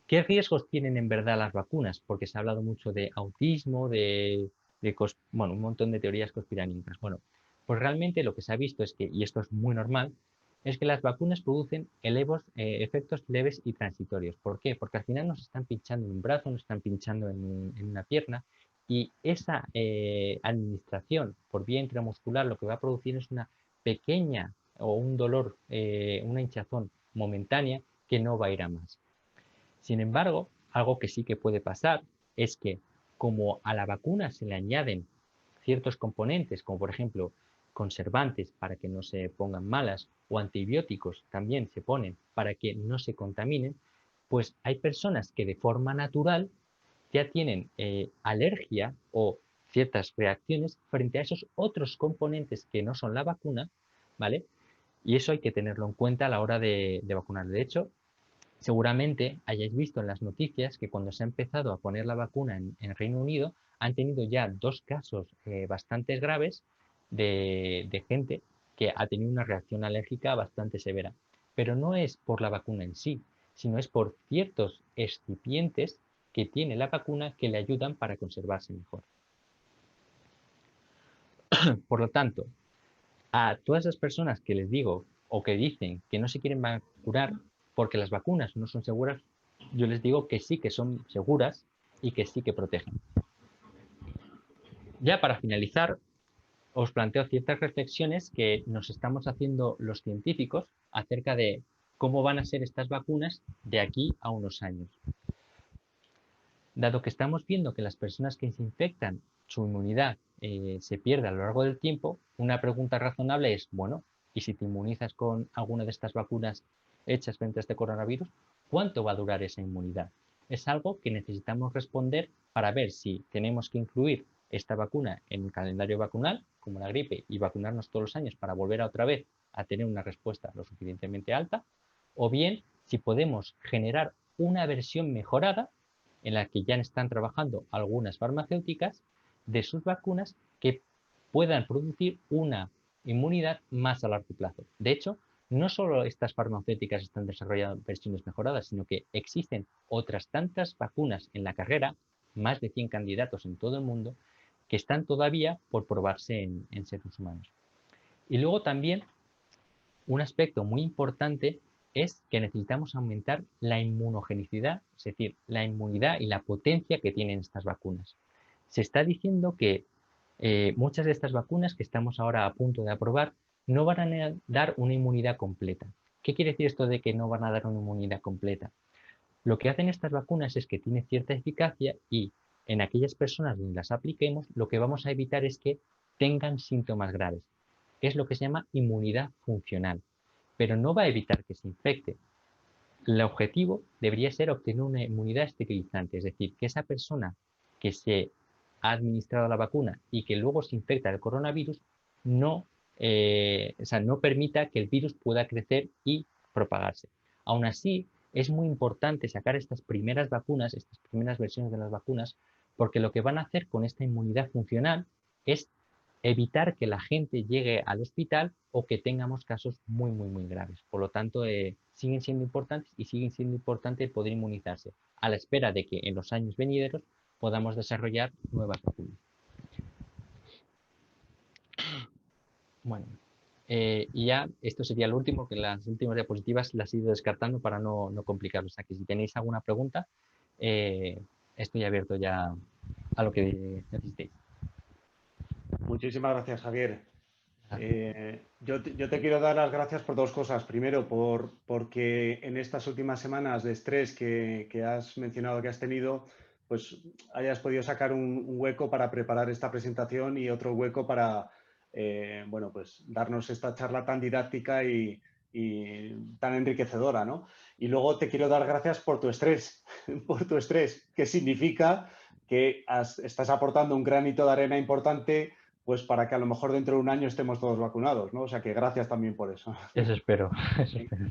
¿Qué riesgos tienen en verdad las vacunas? Porque se ha hablado mucho de autismo, bueno, un montón de teorías conspiranoicas. Bueno, pues realmente lo que se ha visto es que, y esto es muy normal, es que las vacunas producen efectos leves y transitorios. ¿Por qué? Porque al final nos están pinchando en un brazo, nos están pinchando en una pierna y esa administración por vía intramuscular lo que va a producir es una pequeña o un dolor, una hinchazón momentánea que no va a ir a más. Sin embargo, algo que sí que puede pasar es que como a la vacuna se le añaden ciertos componentes, como por ejemplo conservantes para que no se pongan malas o antibióticos también se ponen para que no se contaminen, pues hay personas que de forma natural ya tienen alergia o ciertas reacciones frente a esos otros componentes que no son la vacuna, ¿vale? Y eso hay que tenerlo en cuenta a la hora de vacunar. De hecho, seguramente hayáis visto en las noticias que cuando se ha empezado a poner la vacuna en Reino Unido, han tenido ya 2 casos bastante graves de gente que ha tenido una reacción alérgica bastante severa. Pero no es por la vacuna en sí, sino es por ciertos excipientes que tiene la vacuna que le ayudan para conservarse mejor. Por lo tanto, a todas esas personas que les digo o que dicen que no se quieren vacunar porque las vacunas no son seguras, yo les digo que sí que son seguras y que sí que protegen. Ya para finalizar, os planteo ciertas reflexiones que nos estamos haciendo los científicos acerca de cómo van a ser estas vacunas de aquí a unos años. Dado que estamos viendo que las personas que se infectan, su inmunidad se pierde a lo largo del tiempo, una pregunta razonable es, bueno, ¿y si te inmunizas con alguna de estas vacunas hechas frente a este coronavirus, cuánto va a durar esa inmunidad? Es algo que necesitamos responder para ver si tenemos que incluir esta vacuna en el calendario vacunal, como la gripe, y vacunarnos todos los años para volver a otra vez a tener una respuesta lo suficientemente alta, o bien si podemos generar una versión mejorada en la que ya están trabajando algunas farmacéuticas de sus vacunas que puedan producir una inmunidad más a largo plazo. De hecho, no solo estas farmacéuticas están desarrollando versiones mejoradas, sino que existen otras tantas vacunas en la carrera, más de 100 candidatos en todo el mundo, que están todavía por probarse en seres humanos. Y luego también un aspecto muy importante es que necesitamos aumentar la inmunogenicidad, es decir, la inmunidad y la potencia que tienen estas vacunas. Se está diciendo que muchas de estas vacunas que estamos ahora a punto de aprobar no van a dar una inmunidad completa. ¿Qué quiere decir esto de que no van a dar una inmunidad completa? Lo que hacen estas vacunas es que tienen cierta eficacia y en aquellas personas donde las apliquemos, lo que vamos a evitar es que tengan síntomas graves. Es lo que se llama inmunidad funcional, pero no va a evitar que se infecte. El objetivo debería ser obtener una inmunidad esterilizante, es decir, que esa persona que se ha administrado la vacuna y que luego se infecta del coronavirus no permita que el virus pueda crecer y propagarse. Aún así, es muy importante sacar estas primeras vacunas, estas primeras versiones de las vacunas, porque lo que van a hacer con esta inmunidad funcional es evitar que la gente llegue al hospital o que tengamos casos muy, muy, muy graves. Por lo tanto, siguen siendo importantes y siguen siendo importante poder inmunizarse a la espera de que en los años venideros podamos desarrollar nuevas vacunas. Bueno, y ya esto sería lo último, que las últimas diapositivas las he ido descartando para no complicarlo. O sea que si tenéis alguna pregunta, estoy abierto ya a lo que necesitéis. Muchísimas gracias, Javier. Yo te quiero dar las gracias por dos cosas. Primero, porque en estas últimas semanas de estrés que has mencionado que has tenido, pues hayas podido sacar un hueco para preparar esta presentación y otro hueco para, bueno, pues darnos esta charla tan didáctica y tan enriquecedora, ¿no? Y luego te quiero dar gracias por tu estrés, que significa que estás aportando un granito de arena importante, pues para que a lo mejor dentro de un año estemos todos vacunados, ¿no? O sea que gracias también por eso. Eso espero, eso espero.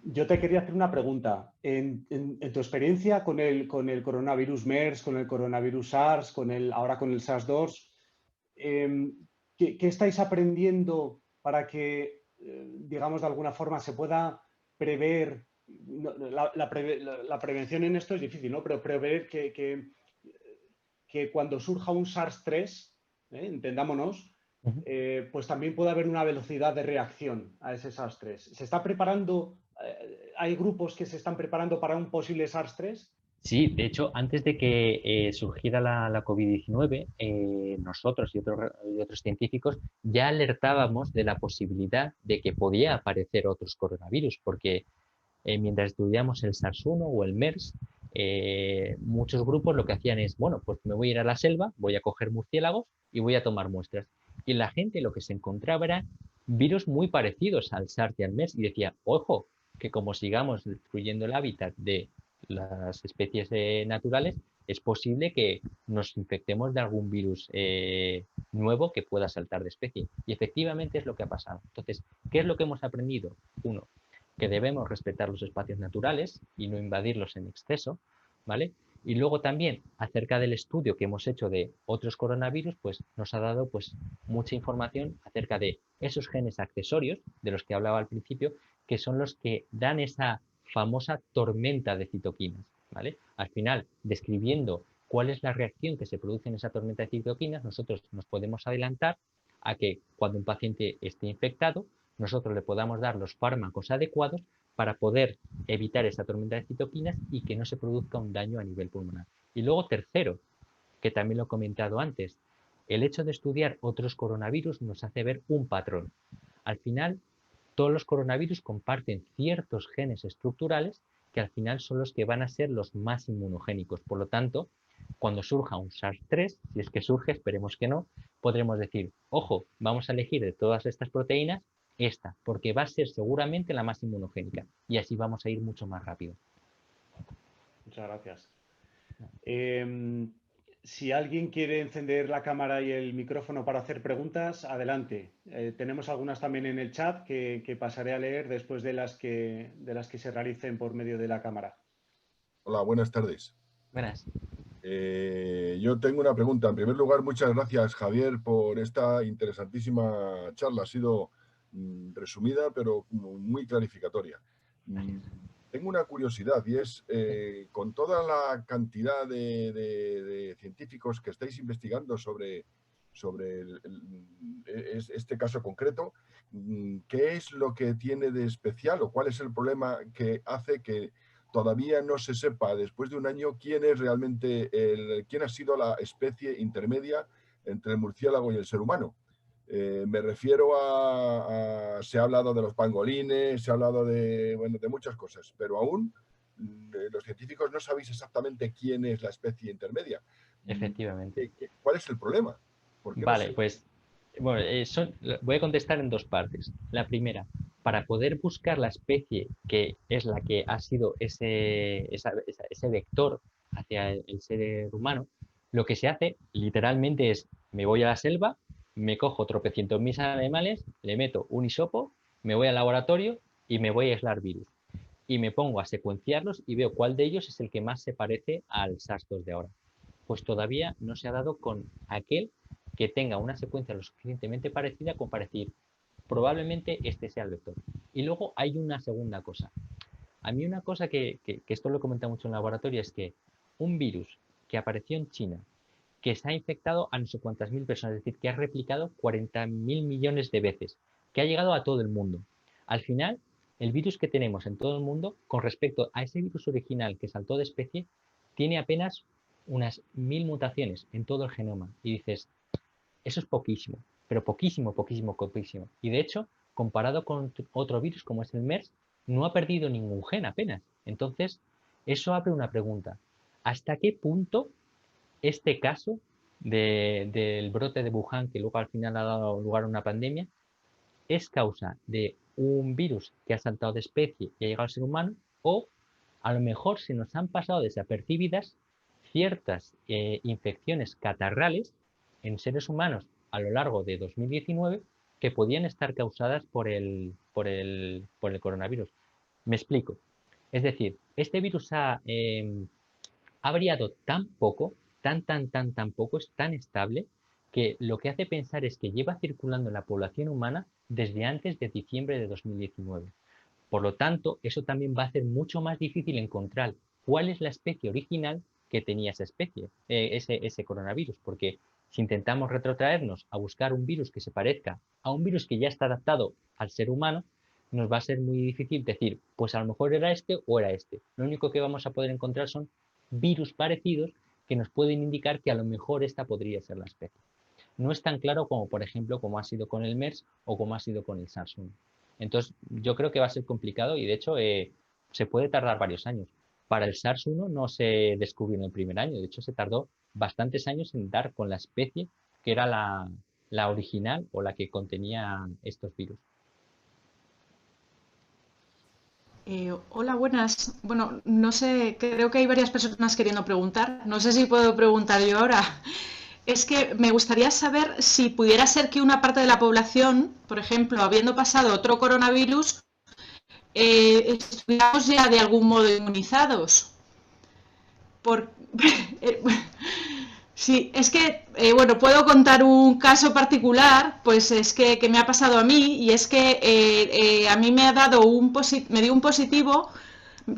Yo te quería hacer una pregunta. En tu experiencia con el coronavirus MERS, con el coronavirus SARS, ahora con el SARS-2, ¿qué estáis aprendiendo para que, digamos, de alguna forma se pueda prever? La prevención en esto es difícil, ¿no? Pero prever que cuando surja un SARS-3, entendámonos, pues también puede haber una velocidad de reacción a ese SARS-3. ¿Se está preparando? ¿Hay grupos que se están preparando para un posible SARS-3? Sí, de hecho, antes de que surgiera la COVID-19, nosotros y otros científicos ya alertábamos de la posibilidad de que podía aparecer otros coronavirus, porque mientras estudiamos el SARS-1 o el MERS, muchos grupos lo que hacían es, bueno, pues me voy a ir a la selva, voy a coger murciélagos y voy a tomar muestras. Y la gente lo que se encontraba eran virus muy parecidos al SARS y al MERS y decía, ojo, que como sigamos destruyendo el hábitat de las especies naturales, es posible que nos infectemos de algún virus nuevo que pueda saltar de especie. Y efectivamente es lo que ha pasado. Entonces, ¿qué es lo que hemos aprendido? Uno, que debemos respetar los espacios naturales y no invadirlos en exceso, ¿vale? Y luego también, acerca del estudio que hemos hecho de otros coronavirus, pues nos ha dado pues mucha información acerca de esos genes accesorios, de los que hablaba al principio, que son los que dan esa famosa tormenta de citoquinas, ¿vale? Al final, describiendo cuál es la reacción que se produce en esa tormenta de citoquinas, nosotros nos podemos adelantar a que cuando un paciente esté infectado, nosotros le podamos dar los fármacos adecuados para poder evitar esa tormenta de citoquinas y que no se produzca un daño a nivel pulmonar. Y luego, tercero, que también lo he comentado antes, el hecho de estudiar otros coronavirus nos hace ver un patrón. Al final, todos los coronavirus comparten ciertos genes estructurales que al final son los que van a ser los más inmunogénicos. Por lo tanto, cuando surja un SARS-3, si es que surge, esperemos que no, podremos decir, ojo, vamos a elegir de todas estas proteínas esta, porque va a ser seguramente la más inmunogénica y así vamos a ir mucho más rápido. Muchas gracias. Si alguien quiere encender la cámara y el micrófono para hacer preguntas, adelante. Tenemos algunas también en el chat que pasaré a leer después de las que se realicen por medio de la cámara. Hola, buenas tardes. Buenas. Yo tengo una pregunta. En primer lugar, muchas gracias, Javier, por esta interesantísima charla. Ha sido resumida, pero muy clarificatoria. Tengo una curiosidad y es, con toda la cantidad de científicos que estáis investigando sobre este caso concreto, ¿qué es lo que tiene de especial o cuál es el problema que hace que todavía no se sepa, después de un año, quién es realmente quién ha sido la especie intermedia entre el murciélago y el ser humano? Me refiero se ha hablado de los pangolines, se ha hablado de muchas cosas, pero aún los científicos no sabéis exactamente quién es la especie intermedia. Efectivamente. ¿Cuál es el problema? ¿Por qué Vale, no sé? pues bueno, voy a contestar en dos partes. La primera, para poder buscar la especie que es la que ha sido ese vector hacia el ser humano, lo que se hace literalmente es, me voy a la selva, me cojo tropecientos mil animales, le meto un hisopo, me voy al laboratorio y me voy a aislar virus. Y me pongo a secuenciarlos y veo cuál de ellos es el que más se parece al SARS-2 de ahora. Pues todavía no se ha dado con aquel que tenga una secuencia lo suficientemente parecida como para decir, probablemente este sea el vector. Y luego hay una segunda cosa. A mí una cosa que esto lo he comentado mucho en el laboratorio es que un virus que apareció en China, que se ha infectado a no sé cuántas mil personas, es decir, que ha replicado 40.000 millones de veces, que ha llegado a todo el mundo. Al final, el virus que tenemos en todo el mundo, con respecto a ese virus original que saltó de especie, tiene apenas unas 1000 mutaciones en todo el genoma. Y dices, eso es poquísimo, pero poquísimo, poquísimo, poquísimo. Y de hecho, comparado con otro virus como es el MERS, no ha perdido ningún gen apenas. Entonces, eso abre una pregunta. ¿Hasta qué punto este caso del brote de Wuhan, que luego al final ha dado lugar a una pandemia, es causa de un virus que ha saltado de especie y ha llegado al ser humano, o a lo mejor se nos han pasado desapercibidas ciertas infecciones catarrales en seres humanos a lo largo de 2019 que podían estar causadas por el coronavirus. Me explico. Es decir, este virus ha variado tan poco, tan poco, es tan estable, que lo que hace pensar es que lleva circulando en la población humana desde antes de diciembre de 2019. Por lo tanto, eso también va a hacer mucho más difícil encontrar cuál es la especie original que tenía esa especie, ese coronavirus, porque si intentamos retrotraernos a buscar un virus que se parezca a un virus que ya está adaptado al ser humano, nos va a ser muy difícil decir, pues a lo mejor era este o era este. Lo único que vamos a poder encontrar son virus parecidos que nos pueden indicar que a lo mejor esta podría ser la especie. No es tan claro como, por ejemplo, como ha sido con el MERS o como ha sido con el SARS-1. Entonces, yo creo que va a ser complicado y, de hecho, se puede tardar varios años. Para el SARS-1 no se descubrió en el primer año, de hecho, se tardó bastantes años en dar con la especie que era la original o la que contenía estos virus. Hola, buenas. Bueno, no sé, creo que hay varias personas queriendo preguntar. No sé si puedo preguntar yo ahora. Es que me gustaría saber si pudiera ser que una parte de la población, por ejemplo, habiendo pasado otro coronavirus, estuviéramos ya de algún modo inmunizados. Por... Sí, es que, bueno, puedo contar un caso particular, pues es que me ha pasado a mí, y es que a mí me ha dado me dio un positivo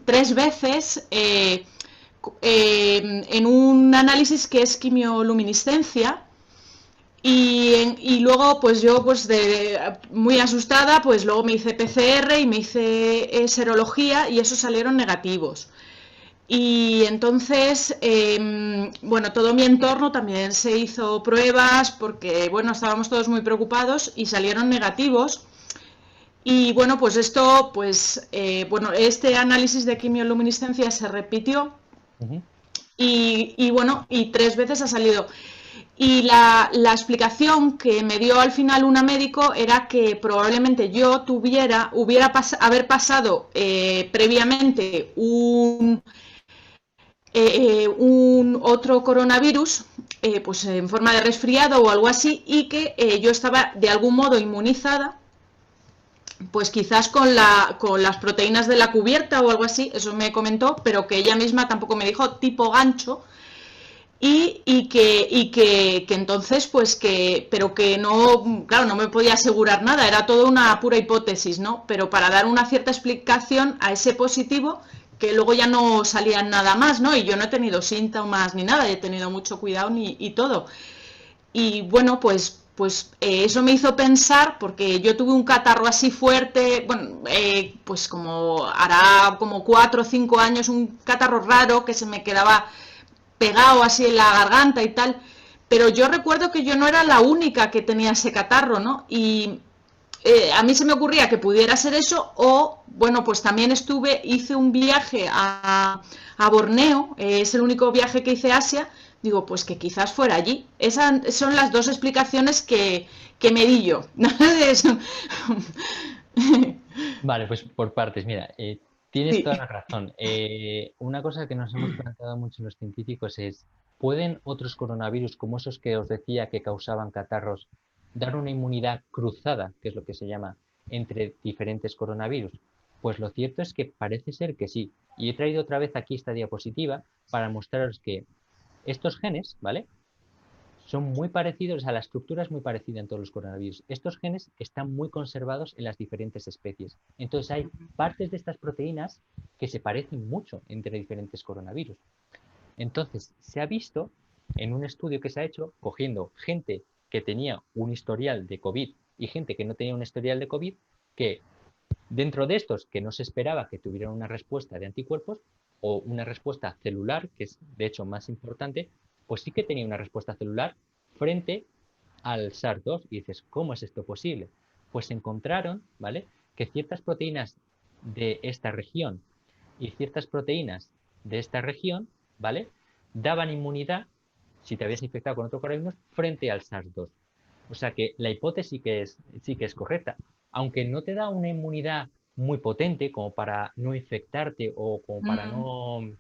3 veces en un análisis que es quimioluminiscencia. Y luego, pues yo, pues muy asustada, pues luego me hice PCR y me hice serología, y esos salieron negativos. Y entonces, bueno, todo mi entorno también se hizo pruebas porque, bueno, estábamos todos muy preocupados y salieron negativos. Y bueno, pues esto, pues, bueno, este análisis de quimioluminiscencia se repitió y bueno, y 3 veces ha salido. Y la explicación que me dio al final una médico era que probablemente yo haber pasado previamente un otro coronavirus, pues en forma de resfriado o algo así, y que yo estaba de algún modo inmunizada, pues quizás con las proteínas de la cubierta o algo así, eso me comentó, pero que ella misma tampoco me dijo, tipo gancho. Y que entonces, pues pero que no, claro, no me podía asegurar nada, era todo una pura hipótesis, ¿no? Pero para dar una cierta explicación a ese positivo, que luego ya no salían nada más, ¿no? Y yo no he tenido síntomas ni nada, he tenido mucho cuidado y todo. Y bueno, pues eso me hizo pensar, porque yo tuve un catarro así fuerte, bueno, pues como hará como 4 o 5 años, un catarro raro que se me quedaba pegado así en la garganta y tal, pero yo recuerdo que yo no era la única que tenía ese catarro, ¿no? Y a mí se me ocurría que pudiera ser eso, o bueno, pues también hice un viaje a Borneo, es el único viaje que hice a Asia, digo, pues que quizás fuera allí. Esas son las dos explicaciones que me di yo. Vale, pues por partes, mira, tienes Sí. toda la razón. Una cosa que nos hemos planteado mucho los científicos es, ¿pueden otros coronavirus, como esos que os decía que causaban catarros, dar una inmunidad cruzada, que es lo que se llama, entre diferentes coronavirus? Pues lo cierto es que parece ser que sí. Y he traído otra vez aquí esta diapositiva para mostraros que estos genes, ¿vale? son muy parecidos, o sea, la estructura es muy parecida en todos los coronavirus. Estos genes están muy conservados en las diferentes especies. Entonces hay partes de estas proteínas que se parecen mucho entre diferentes coronavirus. Entonces se ha visto en un estudio que se ha hecho cogiendo gente que tenía un historial de COVID y gente que no tenía un historial de COVID, que dentro de estos que no se esperaba que tuvieran una respuesta de anticuerpos o una respuesta celular, que es de hecho más importante, pues sí que tenía una respuesta celular frente al SARS-2. Y dices, ¿cómo es esto posible? Pues encontraron, ¿vale?, que ciertas proteínas de esta región y ciertas proteínas de esta región, ¿vale?, daban inmunidad si te habías infectado con otro coronavirus frente al SARS-2. O sea que la hipótesis sí que es correcta. Aunque no te da una inmunidad muy potente como para no infectarte o como para no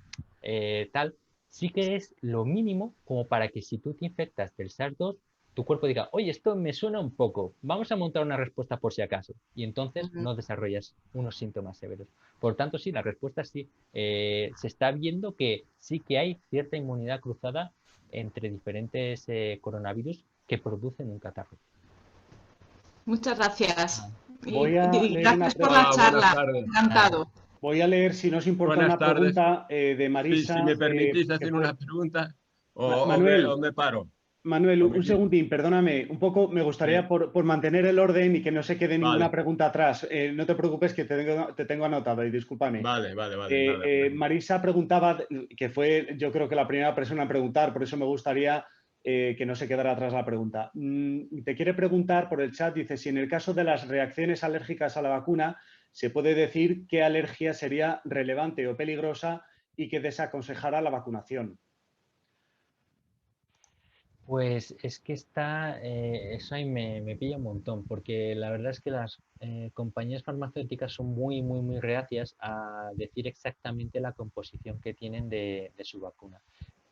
tal, sí que es lo mínimo como para que si tú te infectas del SARS-2, tu cuerpo diga, oye, esto me suena un poco, vamos a montar una respuesta por si acaso. Y entonces no desarrollas unos síntomas severos. Por tanto, sí, la respuesta sí. Se está viendo que sí que hay cierta inmunidad cruzada entre diferentes coronavirus que producen un catarro. Muchas gracias. Voy a Y leer gracias por la charla. Encantado. Voy a leer, si no os importa, Buenas una tardes. pregunta de Marisa. Si me permitís hacer una pregunta, Manuel, o me paro. Manuel, un segundín, perdóname. Un poco me gustaría, Sí. por mantener el orden y que no se quede ninguna Vale. pregunta atrás. No te preocupes, que te tengo anotado y discúlpame. Vale. Nada. Marisa preguntaba, que fue yo creo que la primera persona en preguntar, por eso me gustaría que no se quedara atrás la pregunta. Te quiere preguntar por el chat, dice, si en el caso de las reacciones alérgicas a la vacuna, se puede decir qué alergia sería relevante o peligrosa y que desaconsejara la vacunación. Pues es que eso ahí me pilla un montón, porque la verdad es que las compañías farmacéuticas son muy reacias a decir exactamente la composición que tienen de su vacuna.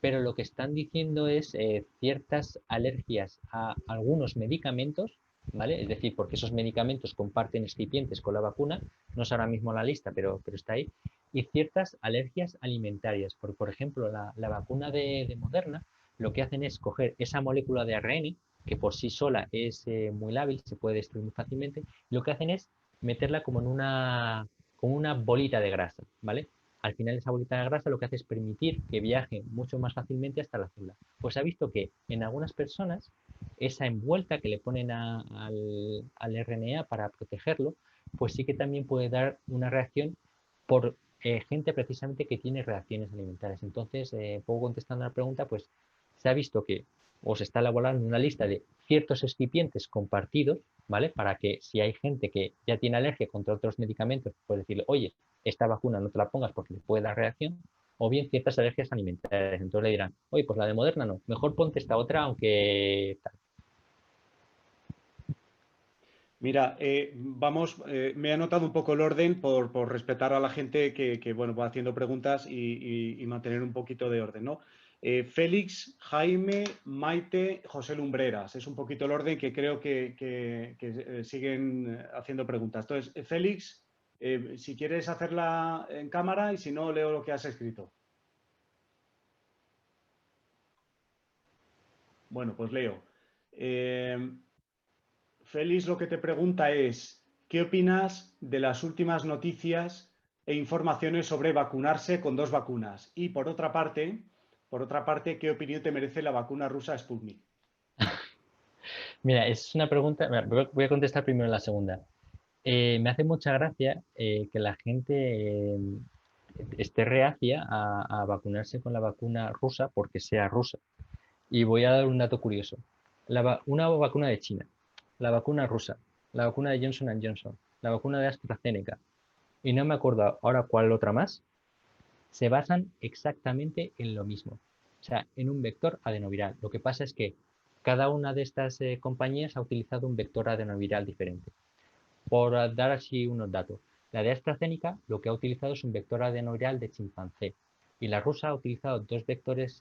Pero lo que están diciendo es ciertas alergias a algunos medicamentos, ¿vale? Es decir, porque esos medicamentos comparten excipientes con la vacuna, no es ahora mismo la lista, pero está ahí, y ciertas alergias alimentarias. Por ejemplo, la vacuna de Moderna, lo que hacen es coger esa molécula de ARN, que por sí sola es muy lábil, se puede destruir muy fácilmente, y lo que hacen es meterla como como una bolita de grasa, ¿vale? Al final esa bolita de grasa lo que hace es permitir que viaje mucho más fácilmente hasta la célula. Pues se ha visto que en algunas personas esa envuelta que le ponen al RNA para protegerlo, pues sí que también puede dar una reacción por gente precisamente que tiene reacciones alimentarias. Entonces, poco contestando a la pregunta, pues se ha visto que os está elaborando una lista de ciertos excipientes compartidos, ¿vale? Para que si hay gente que ya tiene alergia contra otros medicamentos, puede decirle, oye, esta vacuna no te la pongas porque le puede dar reacción, o bien ciertas alergias alimentarias. Entonces le dirán, oye, pues la de Moderna no, mejor ponte esta otra, aunque tal. Mira, me he anotado un poco el orden por respetar a la gente que bueno, va haciendo preguntas y mantener un poquito de orden, ¿no? Félix, Jaime, Maite, José Lumbreras. Es un poquito el orden que creo que siguen haciendo preguntas. Entonces, Félix, si quieres hacerla en cámara y si no, leo lo que has escrito. Bueno, pues leo. Félix lo que te pregunta es, ¿qué opinas de las últimas noticias e informaciones sobre vacunarse con 2 vacunas? Y por otra parte, ¿qué opinión te merece la vacuna rusa Sputnik? Mira, es una pregunta, voy a contestar primero la segunda. Me hace mucha gracia que la gente esté reacia a vacunarse con la vacuna rusa porque sea rusa. Y voy a dar un dato curioso. Una vacuna de China, la vacuna rusa, la vacuna de Johnson & Johnson, la vacuna de AstraZeneca, y no me acuerdo ahora cuál otra más, se basan exactamente en lo mismo. O sea, en un vector adenoviral. Lo que pasa es que cada una de estas compañías ha utilizado un vector adenoviral diferente. Por dar así unos datos, la de AstraZeneca lo que ha utilizado es un vector adenoviral de chimpancé y la rusa ha utilizado 2 vectores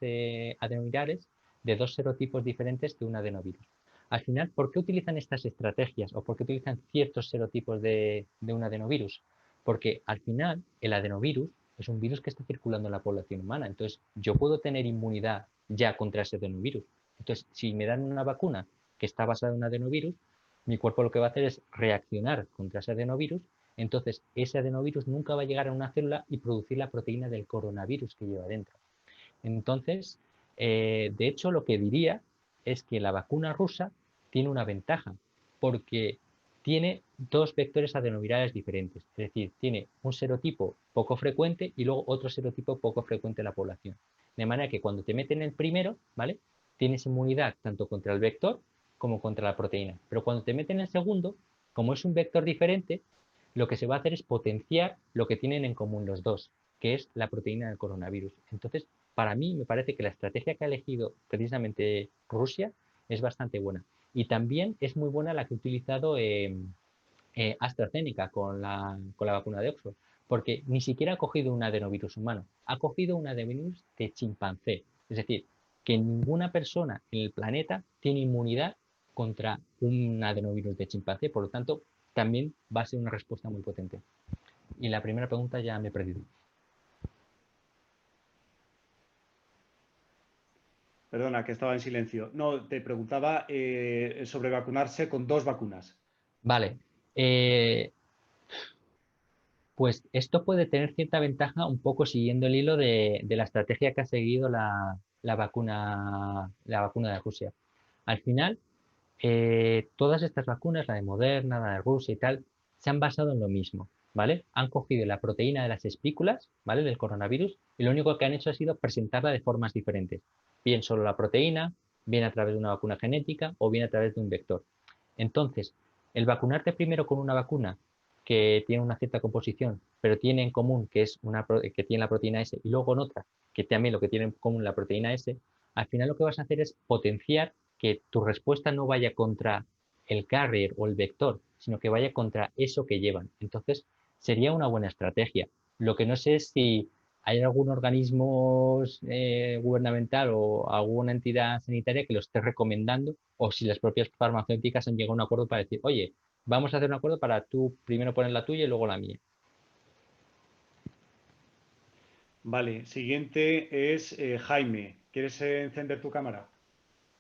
adenovirales de 2 serotipos diferentes de un adenovirus. Al final, ¿por qué utilizan estas estrategias o por qué utilizan ciertos serotipos de un adenovirus? Porque al final el adenovirus es un virus que está circulando en la población humana, entonces yo puedo tener inmunidad ya contra ese adenovirus. Entonces, si me dan una vacuna que está basada en un adenovirus, mi cuerpo lo que va a hacer es reaccionar contra ese adenovirus. Entonces, ese adenovirus nunca va a llegar a una célula y producir la proteína del coronavirus que lleva dentro. Entonces, de hecho, lo que diría es que la vacuna rusa tiene una ventaja, porque tiene dos vectores adenovirales diferentes. Es decir, tiene un serotipo poco frecuente y luego otro serotipo poco frecuente en la población. De manera que cuando te meten el primero, ¿vale? Tienes inmunidad tanto contra el vector como contra la proteína. Pero cuando te meten el segundo, como es un vector diferente, lo que se va a hacer es potenciar lo que tienen en común los dos, que es la proteína del coronavirus. Entonces, para mí me parece que la estrategia que ha elegido precisamente Rusia es bastante buena. Y también es muy buena la que ha utilizado AstraZeneca con la vacuna de Oxford, porque ni siquiera ha cogido un adenovirus humano, ha cogido un adenovirus de chimpancé. Es decir, que ninguna persona en el planeta tiene inmunidad contra un adenovirus de chimpancé, por lo tanto, también va a ser una respuesta muy potente. Y la primera pregunta ya me he perdido. Perdona, que estaba en silencio. No, te preguntaba sobre vacunarse con 2 vacunas. Vale. Pues esto puede tener cierta ventaja un poco siguiendo el hilo de la estrategia que ha seguido la vacuna de Rusia. Al final, todas estas vacunas, la de Moderna, la de Rusia y tal, se han basado en lo mismo, ¿vale? Han cogido la proteína de las espículas, ¿vale? Del coronavirus, y lo único que han hecho ha sido presentarla de formas diferentes. Bien solo la proteína, bien a través de una vacuna genética o bien a través de un vector. Entonces, el vacunarte primero con una vacuna que tiene una cierta composición, pero tiene en común que es que tiene la proteína S, y luego en otra que también lo que tiene en común la proteína S, al final lo que vas a hacer es potenciar que tu respuesta no vaya contra el carrier o el vector, sino que vaya contra eso que llevan. Entonces, sería una buena estrategia. Lo que no sé es si hay algún organismo gubernamental o alguna entidad sanitaria que lo esté recomendando, o si las propias farmacéuticas han llegado a un acuerdo para decir, oye, vamos a hacer un acuerdo para tú primero poner la tuya y luego la mía. Vale, siguiente es Jaime. ¿Quieres encender tu cámara?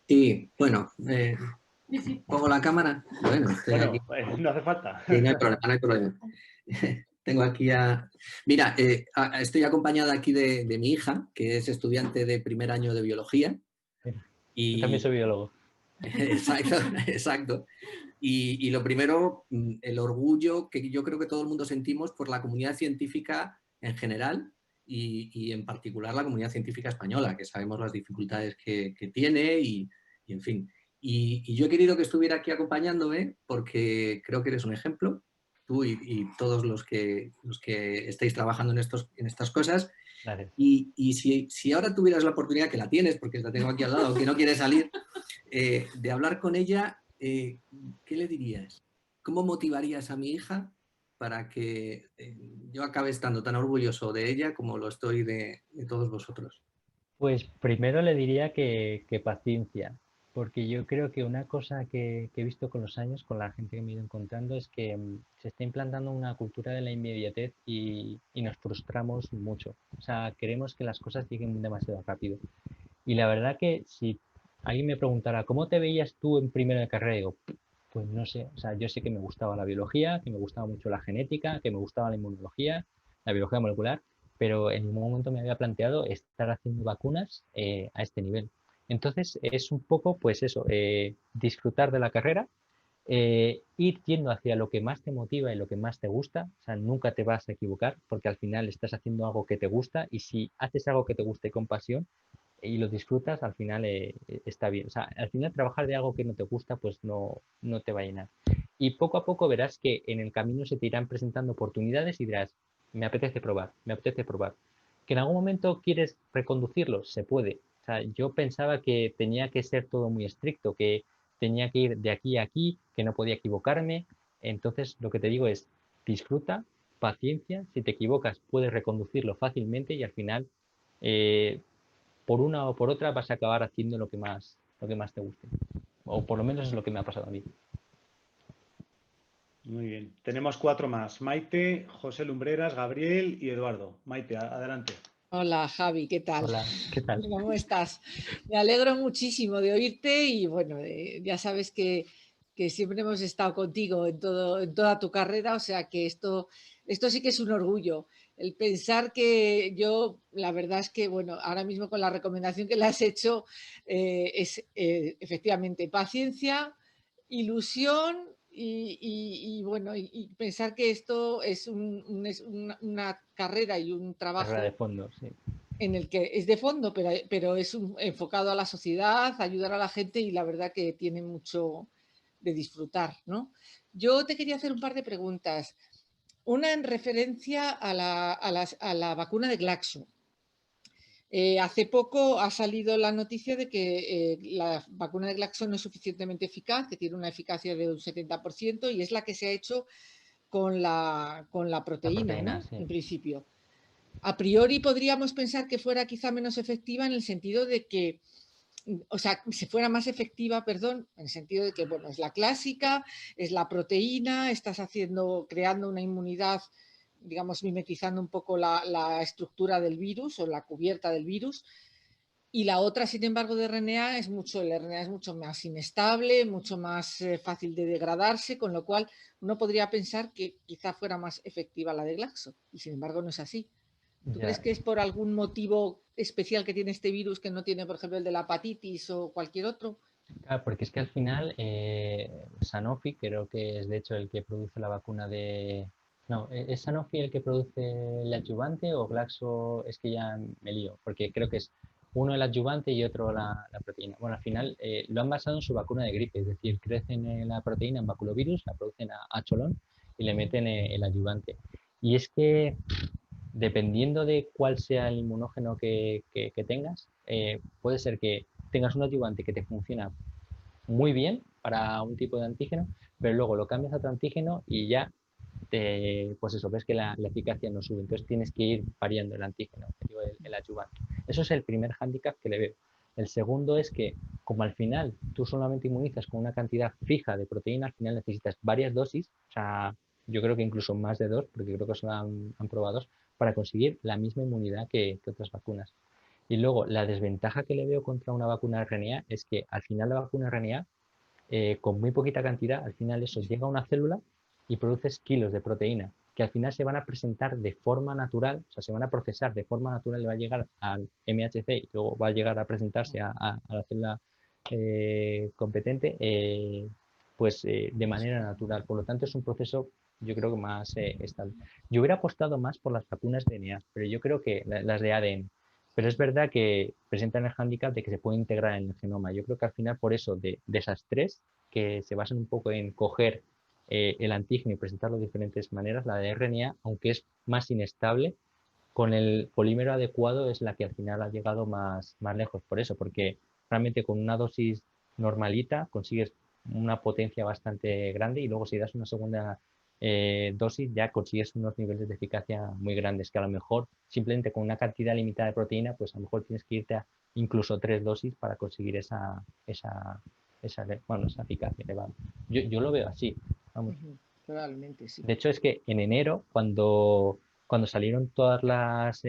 Sí, bueno, pongo la cámara. Bueno, estoy aquí. No hace falta. Sí, no hay problema, no hay problema. Tengo aquí a... Mira, estoy acompañada aquí de mi hija, que es estudiante de primer año de biología. Yo también soy biólogo. Exacto, exacto. Y lo primero, el orgullo que yo creo que todo el mundo sentimos por la comunidad científica en general y en particular la comunidad científica española, que sabemos las dificultades que tiene y en fin. Y yo he querido que estuviera aquí acompañándome porque creo que eres un ejemplo, tú y todos los que estáis trabajando en estas cosas. Gracias. Y si ahora tuvieras la oportunidad, que la tienes porque la tengo aquí al lado, que no quiere salir, de hablar con ella, ¿qué le dirías? ¿Cómo motivarías a mi hija para que yo acabe estando tan orgulloso de ella como lo estoy de todos vosotros? Pues primero le diría que paciencia, porque yo creo que una cosa que he visto con los años, con la gente que me he ido encontrando, es que se está implantando una cultura de la inmediatez y nos frustramos mucho. O sea, queremos que las cosas lleguen demasiado rápido. Y la verdad que si alguien me preguntara, ¿cómo te veías tú en primero de carrera? Digo, pues no sé, o sea, yo sé que me gustaba la biología, que me gustaba mucho la genética, que me gustaba la inmunología, la biología molecular, pero en ningún momento me había planteado estar haciendo vacunas a este nivel. Entonces es un poco, pues eso, disfrutar de la carrera, ir yendo hacia lo que más te motiva y lo que más te gusta, o sea, nunca te vas a equivocar porque al final estás haciendo algo que te gusta y si haces algo que te guste con pasión, y lo disfrutas, al final está bien. O sea, al final trabajar de algo que no te gusta, pues no te va a llenar. Y poco a poco verás que en el camino se te irán presentando oportunidades y dirás, me apetece probar, me apetece probar. Que en algún momento quieres reconducirlo, se puede. O sea, yo pensaba que tenía que ser todo muy estricto, que tenía que ir de aquí a aquí, que no podía equivocarme. Entonces, lo que te digo es, disfruta, paciencia, si te equivocas puedes reconducirlo fácilmente y al final por una o por otra vas a acabar haciendo lo que más te guste. O por lo menos es lo que me ha pasado a mí. Muy bien. Tenemos 4 más. Maite, José Lumbreras, Gabriel y Eduardo. Maite, adelante. Hola Javi, ¿qué tal? Hola, ¿qué tal? ¿Cómo estás? Me alegro muchísimo de oírte y bueno, ya sabes que siempre hemos estado contigo en toda tu carrera, o sea que esto sí que es un orgullo. El pensar que yo, la verdad es que, bueno, ahora mismo con la recomendación que le has hecho, es efectivamente paciencia, ilusión bueno, y pensar que esto es una carrera y un Carrera de trabajo fondo, sí. en el que es de fondo, pero es enfocado a la sociedad, ayudar a la gente y la verdad que tiene mucho de disfrutar, ¿no? Yo te quería hacer un par de preguntas. Una en referencia a la vacuna de Glaxo. Hace poco ha salido la noticia de que la vacuna de Glaxo no es suficientemente eficaz, que tiene una eficacia de un 70% y es la que se ha hecho con la proteína, ¿no? Sí. En principio. A priori podríamos pensar que fuera quizá menos efectiva en el sentido de que, o sea, si fuera más efectiva, perdón, en el sentido de que, bueno, es la clásica, es la proteína, estás creando una inmunidad, digamos, mimetizando un poco la estructura del virus o la cubierta del virus. Y la otra, sin embargo, de RNA el RNA es mucho más inestable, mucho más fácil de degradarse, con lo cual uno podría pensar que quizá fuera más efectiva la de Glaxo, y sin embargo no es así. ¿Tú crees que es por algún motivo especial que tiene este virus que no tiene, por ejemplo, el de la hepatitis o cualquier otro? Claro, porque es que al final Sanofi creo que es de hecho el que produce la vacuna de... No, ¿es Sanofi el que produce el adyuvante o Glaxo? Es que ya me lío, porque creo que es uno el adyuvante y otro la proteína. Bueno, al final lo han basado en su vacuna de gripe, es decir, crecen la proteína en baculovirus, la producen a cholón y le meten el adyuvante. Y es que dependiendo de cuál sea el inmunógeno que tengas, puede ser que tengas un adyuvante que te funciona muy bien para un tipo de antígeno, pero luego lo cambias a otro antígeno y ya pues eso, ves que la eficacia no sube. Entonces tienes que ir variando el antígeno, el adyuvante. Eso es el primer hándicap que le veo. El segundo es que, como al final tú solamente inmunizas con una cantidad fija de proteína, al final necesitas varias dosis, o sea, yo creo que incluso más de 2, porque creo que eso han probado 2, para conseguir la misma inmunidad que otras vacunas. Y luego, la desventaja que le veo contra una vacuna RNA es que al final la vacuna RNA, con muy poquita cantidad, al final eso llega a una célula y produces kilos de proteína que al final se van a presentar de forma natural, o sea, se van a procesar de forma natural y va a llegar al MHC y luego va a llegar a presentarse a la célula competente, pues de manera natural. Por lo tanto, es un proceso, yo creo que más estable. Yo hubiera apostado más por las vacunas de DNA, pero yo creo que las de ADN. Pero es verdad que presentan el hándicap de que se puede integrar en el genoma. Yo creo que al final, por eso, de esas tres, que se basan un poco en coger el antígeno y presentarlo de diferentes maneras, la de RNA, aunque es más inestable, con el polímero adecuado es la que al final ha llegado más lejos. Por eso, porque realmente con una dosis normalita consigues una potencia bastante grande y luego si das una segunda dosis ya consigues unos niveles de eficacia muy grandes que a lo mejor simplemente con una cantidad limitada de proteína pues a lo mejor tienes que irte a incluso 3 dosis para conseguir esa eficacia elevada. Yo lo veo así, vamos. Probablemente sí. De hecho es que en enero cuando salieron todas las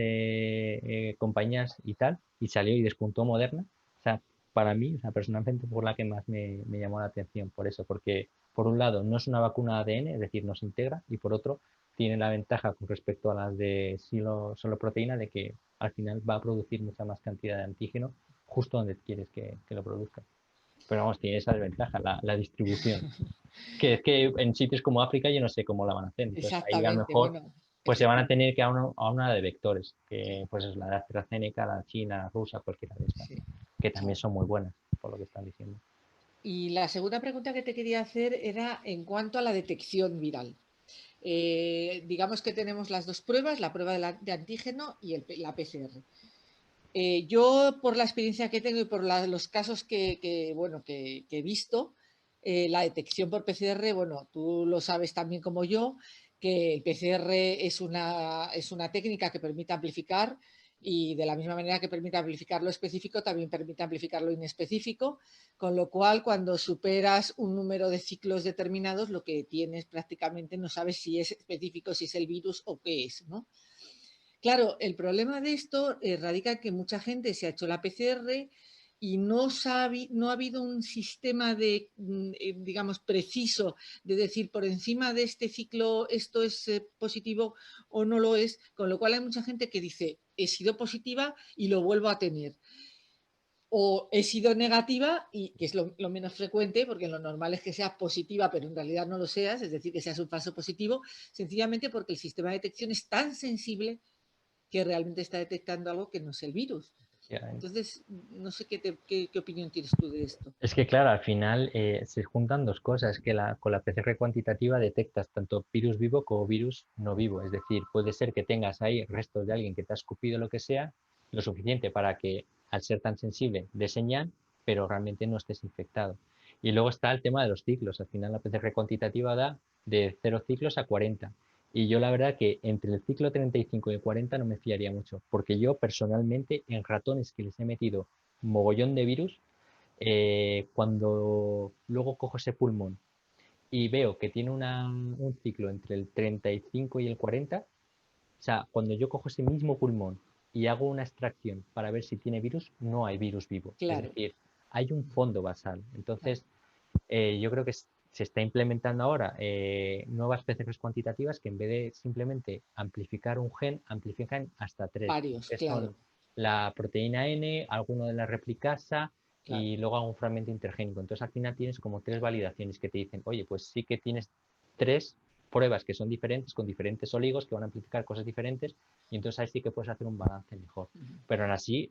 compañías y tal, y salió y despuntó Moderna, o sea, para mí, o sea, personalmente por la que más me llamó la atención, por eso, porque por un lado no es una vacuna ADN, es decir, no se integra, y por otro tiene la ventaja con respecto a las de solo proteína de que al final va a producir mucha más cantidad de antígeno justo donde quieres que lo produzca. Pero vamos, tiene esa desventaja, la distribución. Que es que en sitios como África yo no sé cómo la van a hacer. Entonces ahí a lo Exactamente, mejor bueno, pues se van a tener que ir a una de vectores, que pues es la de AstraZeneca, la china, la rusa, cualquiera de estas, sí. que también son muy buenas, por lo que están diciendo. Y la segunda pregunta que te quería hacer era en cuanto a la detección viral. Digamos que tenemos las dos pruebas, la prueba de antígeno y la PCR. Yo, por la experiencia que tengo y por los casos que he visto, la detección por PCR, bueno, tú lo sabes también como yo, que el PCR es una técnica que permite amplificar y de la misma manera que permite amplificar lo específico, también permite amplificar lo inespecífico, con lo cual cuando superas un número de ciclos determinados, lo que tienes prácticamente no sabes si es específico, si es el virus o qué es, ¿no? Claro, el problema de esto radica en que mucha gente se ha hecho la PCR y no ha habido un sistema de, digamos, preciso de decir por encima de este ciclo esto es positivo o no lo es, con lo cual hay mucha gente que dice he sido positiva y lo vuelvo a tener. O he sido negativa, y que es lo menos frecuente, porque lo normal es que seas positiva, pero en realidad no lo seas, es decir, que seas un falso positivo, sencillamente porque el sistema de detección es tan sensible que realmente está detectando algo que no es el virus. Entonces, no sé qué opinión tienes tú de esto. Es que, claro, al final se juntan dos cosas, que con la PCR cuantitativa detectas tanto virus vivo como virus no vivo. Es decir, puede ser que tengas ahí restos de alguien que te ha escupido lo que sea, lo suficiente para que, al ser tan sensible, dé señal, pero realmente no estés infectado. Y luego está el tema de los ciclos. Al final la PCR cuantitativa da de 0 ciclos a 40. Y yo la verdad que entre el ciclo 35 y el 40 no me fiaría mucho, porque yo personalmente en ratones que les he metido mogollón de virus, cuando luego cojo ese pulmón y veo que tiene un ciclo entre el 35 y el 40, o sea, cuando yo cojo ese mismo pulmón y hago una extracción para ver si tiene virus, no hay virus vivo. Claro. Es decir, hay un fondo basal. Entonces, yo creo que se está implementando ahora nuevas PCRs cuantitativas que en vez de simplemente amplificar un gen, amplifican hasta 3. Varios, que claro. son la proteína N, alguno de la replicasa Claro. y luego un fragmento intergénico. Entonces al final tienes como 3 validaciones que te dicen, oye, pues sí que tienes 3 pruebas que son diferentes, con diferentes oligos que van a amplificar cosas diferentes, y entonces ahí sí que puedes hacer un balance mejor. Pero aún así,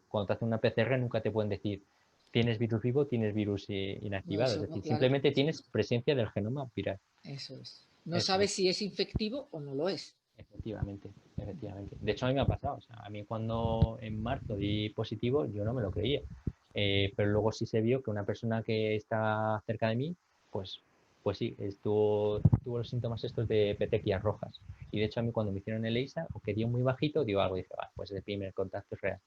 cuando te hacen una PCR nunca te pueden decir tienes virus vivo, tienes virus inactivado. No, Es decir, claro, simplemente tienes presencia del genoma viral. eso es. No Eso sabes es. si es infectivo o no lo es. Efectivamente, efectivamente. De hecho, a mí me ha pasado. O sea, a mí cuando en marzo di positivo, yo no me lo creía. Pero luego sí se vio que una persona que está cerca de mí, pues sí, tuvo los síntomas estos de petequias rojas. Y de hecho, a mí cuando me hicieron el EISA, o que dio muy bajito, digo algo, y dije, pues el primer contacto es real.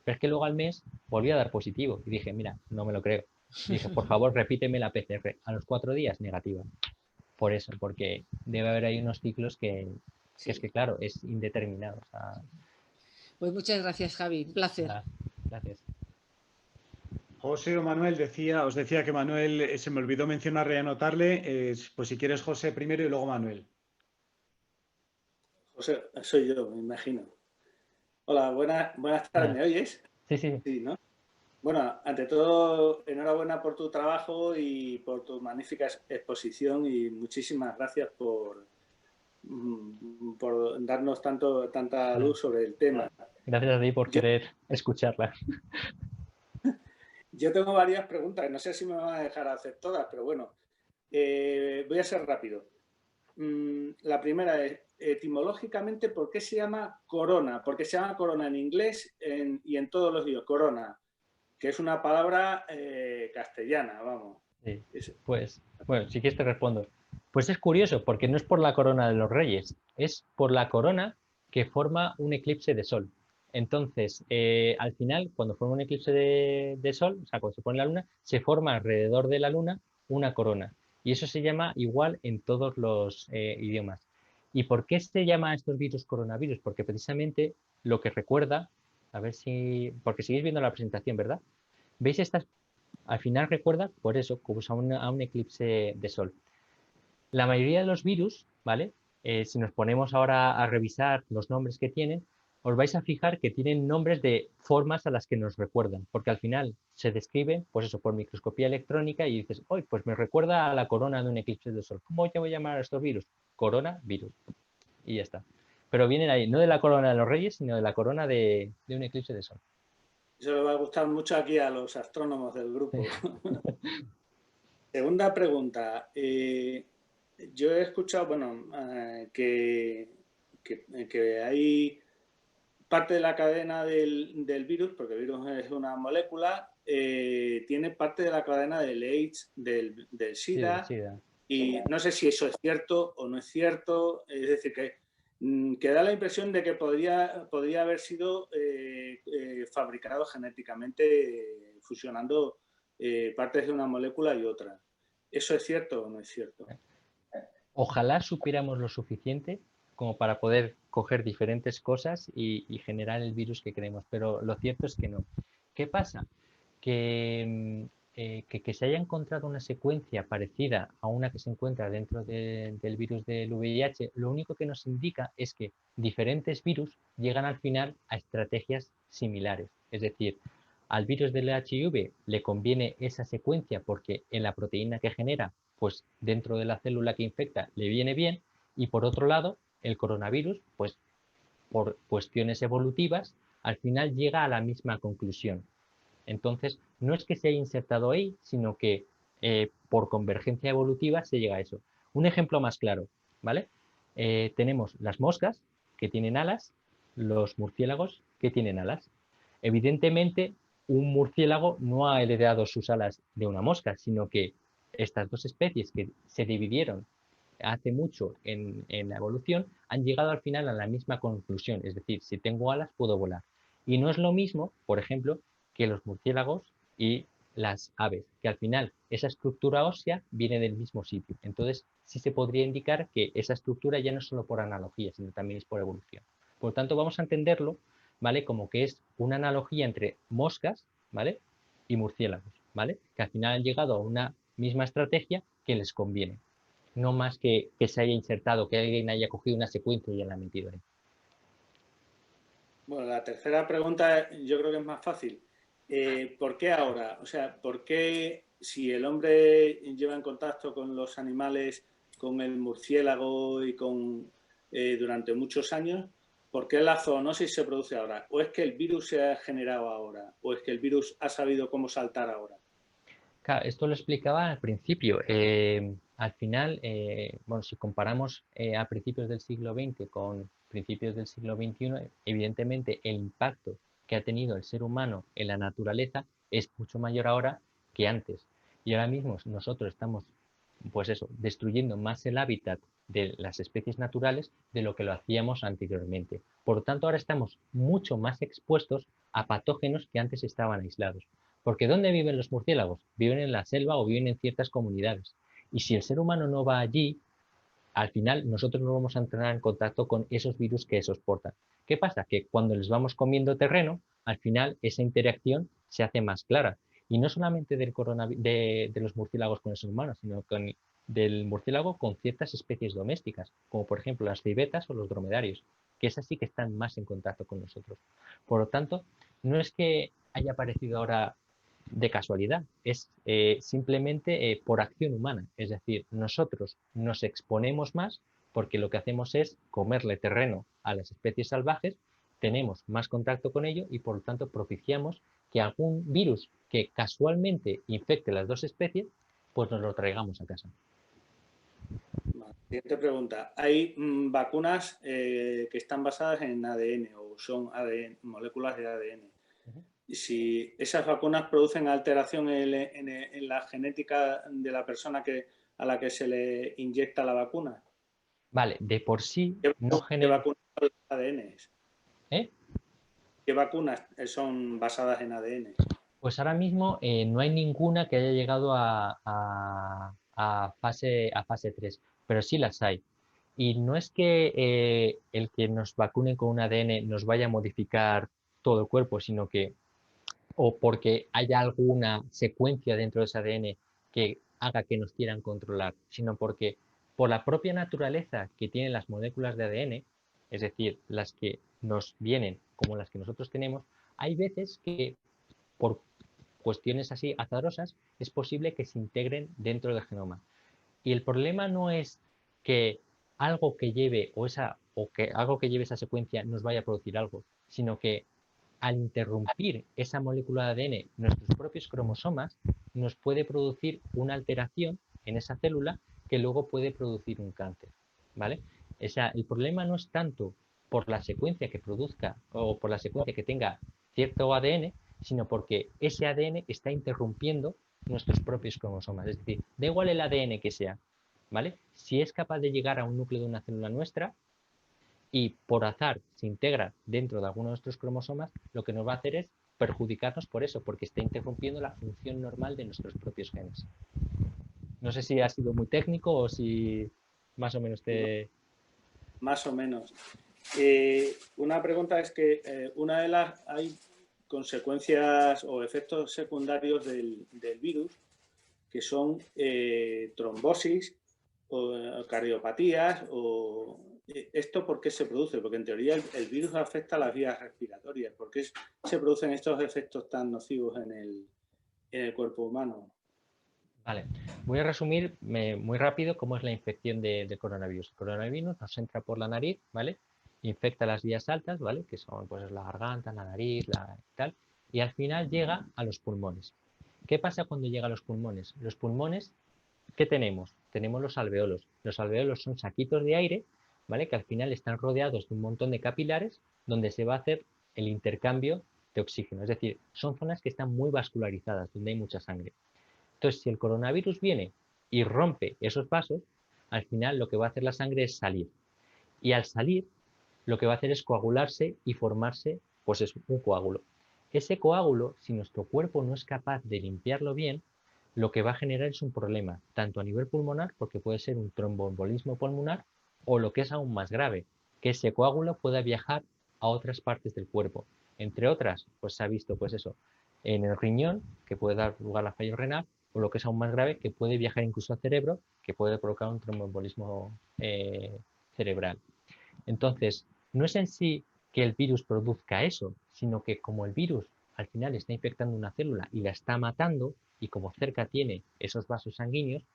Pero es que luego al mes volví a dar positivo y dije, mira, no me lo creo. Y dije, por favor, repíteme la PCR. A los 4 días, negativa. Por eso, porque debe haber ahí unos ciclos que es que, claro, es indeterminado. O sea, pues muchas gracias, Javi. Un placer. Nada, gracias. José o Manuel, os decía que Manuel se me olvidó mencionarle y anotarle. Pues si quieres José primero y luego Manuel. José, soy yo, me imagino. Hola, buenas tardes, ¿me oyes? Sí, sí. Sí, ¿no? Bueno, ante todo, enhorabuena por tu trabajo y por tu magnífica exposición y muchísimas gracias por darnos tanta luz sobre el tema. Gracias a ti por querer escucharla. Yo tengo varias preguntas, no sé si me van a dejar hacer todas, pero bueno, voy a ser rápido. La primera es, etimológicamente, ¿por qué se llama corona? Porque se llama corona en inglés y en todos los idiomas, corona, que es una palabra castellana, vamos. Sí. Pues, bueno, si quieres te respondo. Pues es curioso, porque no es por la corona de los reyes, es por la corona que forma un eclipse de sol. Entonces, al final, cuando forma un eclipse de sol, o sea, cuando se pone la luna, se forma alrededor de la luna una corona. Y eso se llama igual en todos los idiomas. ¿Y por qué se llama a estos virus coronavirus? Porque precisamente lo que recuerda, a ver si, porque seguís viendo la presentación, ¿verdad? ¿Veis estas? Al final recuerda, por eso, como a un eclipse de sol. La mayoría de los virus, ¿vale? Si nos ponemos ahora a revisar los nombres que tienen, os vais a fijar que tienen nombres de formas a las que nos recuerdan, porque al final se describe, pues eso, por microscopía electrónica y dices, hoy pues me recuerda a la corona de un eclipse de sol. ¿Cómo yo voy a llamar a estos virus? Coronavirus. Y ya está. Pero vienen ahí, no de la corona de los reyes, sino de la corona de un eclipse de sol. Eso le va a gustar mucho aquí a los astrónomos del grupo. Segunda pregunta. Yo he escuchado, bueno, que hay parte de la cadena del virus, porque el virus es una molécula, tiene parte de la cadena del AIDS, del SIDA, Sí, SIDA. Y no sé si eso es cierto o no es cierto. Es decir, que da la impresión de que podría haber sido fabricado genéticamente fusionando partes de una molécula y otra. ¿Eso es cierto o no es cierto? Ojalá supiéramos lo suficiente como para poder coger diferentes cosas y generar el virus que queremos, pero lo cierto es que no. ¿Qué pasa? Que se haya encontrado una secuencia parecida a una que se encuentra dentro del virus del VIH, lo único que nos indica es que diferentes virus llegan al final a estrategias similares. Es decir, al virus del HIV le conviene esa secuencia porque en la proteína que genera, pues dentro de la célula que infecta le viene bien, y por otro lado, el coronavirus, pues por cuestiones evolutivas, al final llega a la misma conclusión. Entonces, no es que se haya insertado ahí, sino que por convergencia evolutiva se llega a eso. Un ejemplo más claro, ¿vale? Tenemos las moscas, que tienen alas, los murciélagos, que tienen alas. Evidentemente, un murciélago no ha heredado sus alas de una mosca, sino que estas dos especies que se dividieron hace mucho en la evolución han llegado al final a la misma conclusión, es decir, si tengo alas puedo volar. Y no es lo mismo, por ejemplo, que los murciélagos y las aves, que al final esa estructura ósea viene del mismo sitio. Entonces, sí se podría indicar que esa estructura ya no es solo por analogía, sino también es por evolución. Por lo tanto, vamos a entenderlo, ¿vale? Como que es una analogía entre moscas, ¿vale? Y murciélagos, ¿vale? Que al final han llegado a una misma estrategia que les conviene. No más que se haya insertado, que alguien haya cogido una secuencia y la ha metido ahí. Bueno, la tercera pregunta yo creo que es más fácil. ¿Por qué ahora? O sea, ¿por qué si el hombre lleva en contacto con los animales, con el murciélago y durante muchos años, por qué la zoonosis se produce ahora? ¿O es que el virus se ha generado ahora? ¿O es que el virus ha sabido cómo saltar ahora? Claro, esto lo explicaba al principio. Al final, bueno, si comparamos a principios del siglo XX con principios del siglo XXI, evidentemente el impacto que ha tenido el ser humano en la naturaleza es mucho mayor ahora que antes. Y ahora mismo nosotros estamos, pues eso, destruyendo más el hábitat de las especies naturales de lo que lo hacíamos anteriormente. Por lo tanto, ahora estamos mucho más expuestos a patógenos que antes estaban aislados. Porque ¿dónde viven los murciélagos? Viven en la selva o viven en ciertas comunidades. Y si el ser humano no va allí, al final nosotros no vamos a entrar en contacto con esos virus que esos portan. ¿Qué pasa? Que cuando les vamos comiendo terreno, al final esa interacción se hace más clara. Y no solamente de los murciélagos con los humanos, sino del murciélago con ciertas especies domésticas, como por ejemplo las civetas o los dromedarios, que esas sí que están más en contacto con nosotros. Por lo tanto, no es que haya aparecido ahora de casualidad, es simplemente por acción humana. Es decir, nosotros nos exponemos más porque lo que hacemos es comerle terreno a las especies salvajes, tenemos más contacto con ello y por lo tanto propiciamos que algún virus que casualmente infecte las dos especies, pues nos lo traigamos a casa. Siguiente pregunta. ¿Hay vacunas que están basadas en ADN o son moléculas de ADN? Y si esas vacunas producen alteración en la genética de la persona a la que se le inyecta la vacuna. Vale, de por sí no ¿Qué vacunas son ADN? ¿Eh? ¿Qué vacunas son basadas en ADN? Pues ahora mismo no hay ninguna que haya llegado a fase 3, pero sí las hay. Y no es que el que nos vacunen con un ADN nos vaya a modificar todo el cuerpo, sino que, o porque haya alguna secuencia dentro de ese ADN que haga que nos quieran controlar, sino porque por la propia naturaleza que tienen las moléculas de ADN, es decir, las que nos vienen como las que nosotros tenemos, hay veces que por cuestiones así azarosas es posible que se integren dentro del genoma. Y el problema no es que algo que lleve algo que lleve esa secuencia nos vaya a producir algo, sino que al interrumpir esa molécula de ADN, nuestros propios cromosomas, nos puede producir una alteración en esa célula que luego puede producir un cáncer, ¿vale? O sea, el problema no es tanto por la secuencia que produzca o por la secuencia que tenga cierto ADN, sino porque ese ADN está interrumpiendo nuestros propios cromosomas. Es decir, da igual el ADN que sea, ¿vale? Si es capaz de llegar a un núcleo de una célula nuestra y por azar se integra dentro de alguno de nuestros cromosomas, lo que nos va a hacer es perjudicarnos por eso, porque está interrumpiendo la función normal de nuestros propios genes. No sé si ha sido muy técnico o si más o menos te... más o menos. Una pregunta es que hay consecuencias o efectos secundarios del virus que son trombosis o cardiopatías. ¿Esto por qué se produce? Porque en teoría el virus afecta a las vías respiratorias. ¿Por qué se producen estos efectos tan nocivos en el cuerpo humano? Vale, voy a resumir muy rápido cómo es la infección de coronavirus. El coronavirus nos entra por la nariz, ¿vale? Infecta las vías altas, ¿vale? Que son pues la garganta, la nariz, tal. Y al final llega a los pulmones. ¿Qué pasa cuando llega a los pulmones? Los pulmones, ¿qué tenemos? Tenemos los alveolos. Los alveolos son saquitos de aire, ¿vale? Que al final están rodeados de un montón de capilares donde se va a hacer el intercambio de oxígeno. Es decir, son zonas que están muy vascularizadas, donde hay mucha sangre. Entonces, si el coronavirus viene y rompe esos vasos, al final lo que va a hacer la sangre es salir. Y al salir, lo que va a hacer es coagularse y formarse, pues es un coágulo. Ese coágulo, si nuestro cuerpo no es capaz de limpiarlo bien, lo que va a generar es un problema, tanto a nivel pulmonar, porque puede ser un tromboembolismo pulmonar, o lo que es aún más grave, que ese coágulo pueda viajar a otras partes del cuerpo. Entre otras, pues se ha visto, pues eso, en el riñón, que puede dar lugar a fallo renal, o lo que es aún más grave, que puede viajar incluso al cerebro, que puede provocar un tromboembolismo cerebral. Entonces, no es en sí que el virus produzca eso, sino que como el virus al final está infectando una célula y la está matando, y como cerca tiene esos vasos sanguíneos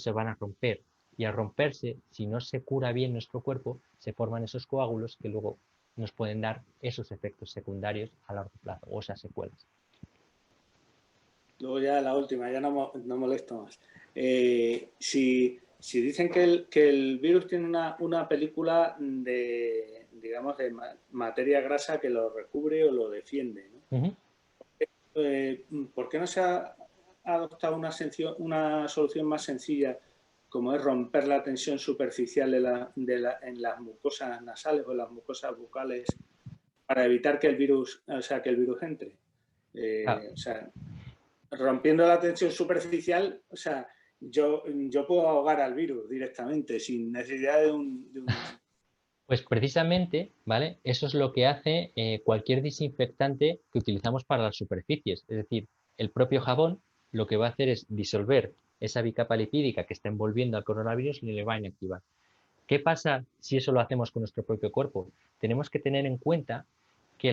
se van a romper. Y al romperse, si no se cura bien nuestro cuerpo, se forman esos coágulos que luego nos pueden dar esos efectos secundarios a largo plazo o esas secuelas. Luego ya la última, ya no molesto más. Si dicen que el virus tiene una película de, digamos, de materia grasa que lo recubre o lo defiende, ¿no? ¿Por qué no se ha adoptado una solución más sencilla, como es romper la tensión superficial en las mucosas nasales o en las mucosas bucales para evitar que el virus entre? O sea, rompiendo la tensión superficial, o sea, yo puedo ahogar al virus directamente sin necesidad de un... Pues precisamente, ¿vale? Eso es lo que hace cualquier desinfectante que utilizamos para las superficies. Es decir, el propio jabón lo que va a hacer es disolver esa bicapa lipídica que está envolviendo al coronavirus y le va a inactivar. ¿Qué pasa si eso lo hacemos con nuestro propio cuerpo? Tenemos que tener en cuenta que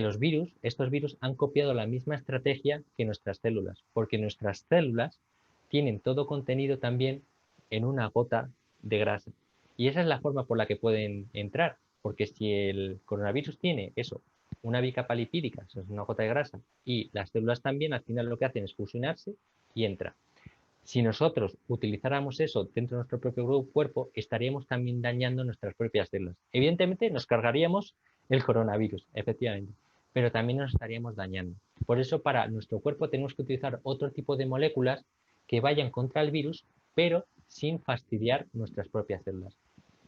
estos virus han copiado la misma estrategia que nuestras células, porque nuestras células tienen todo contenido también en una gota de grasa. Y esa es la forma por la que pueden entrar, porque si el coronavirus tiene eso, una bicapa lipídica, eso es una gota de grasa, y las células también, al final lo que hacen es fusionarse y entra. Si nosotros utilizáramos eso dentro de nuestro propio cuerpo, estaríamos también dañando nuestras propias células. Evidentemente nos cargaríamos el coronavirus, efectivamente, pero también nos estaríamos dañando. Por eso para nuestro cuerpo tenemos que utilizar otro tipo de moléculas que vayan contra el virus, pero sin fastidiar nuestras propias células.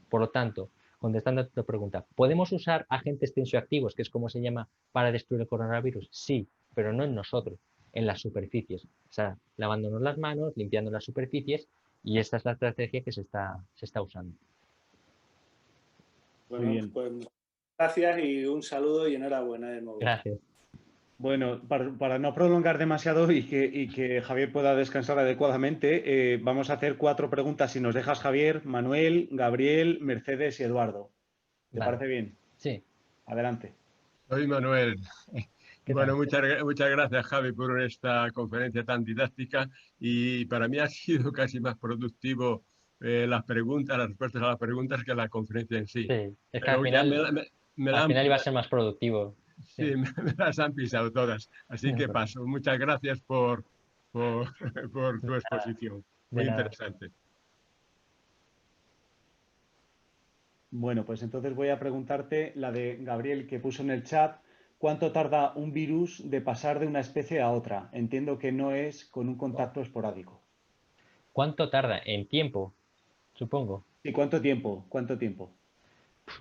Por lo tanto, contestando a tu pregunta, ¿podemos usar agentes tensioactivos, que es como se llama, para destruir el coronavirus? Sí, pero no en nosotros, en las superficies. O sea, lavándonos las manos, limpiando las superficies, y esta es la estrategia que se está usando. Bueno, muy bien. Pues gracias y un saludo y enhorabuena de nuevo. Gracias. Bueno, para no prolongar demasiado y que Javier pueda descansar adecuadamente, vamos a hacer 4 preguntas, si nos dejas, Javier, Manuel, Gabriel, Mercedes y Eduardo. ¿Te parece bien? Sí. Adelante. Soy Manuel. Bueno, muchas gracias, Javi, por esta conferencia tan didáctica, y para mí ha sido casi más productivo las respuestas a las preguntas que la conferencia en sí. Sí, es que al final iba a ser más productivo. Sí, me las han pisado todas, así que paso. Muchas gracias por tu exposición. Muy interesante. Bueno, pues entonces voy a preguntarte la de Gabriel, que puso en el chat: ¿cuánto tarda un virus de pasar de una especie a otra? Entiendo que no es con un contacto esporádico. ¿Cuánto tarda? En tiempo, supongo. ¿Y cuánto tiempo? ¿Cuánto tiempo?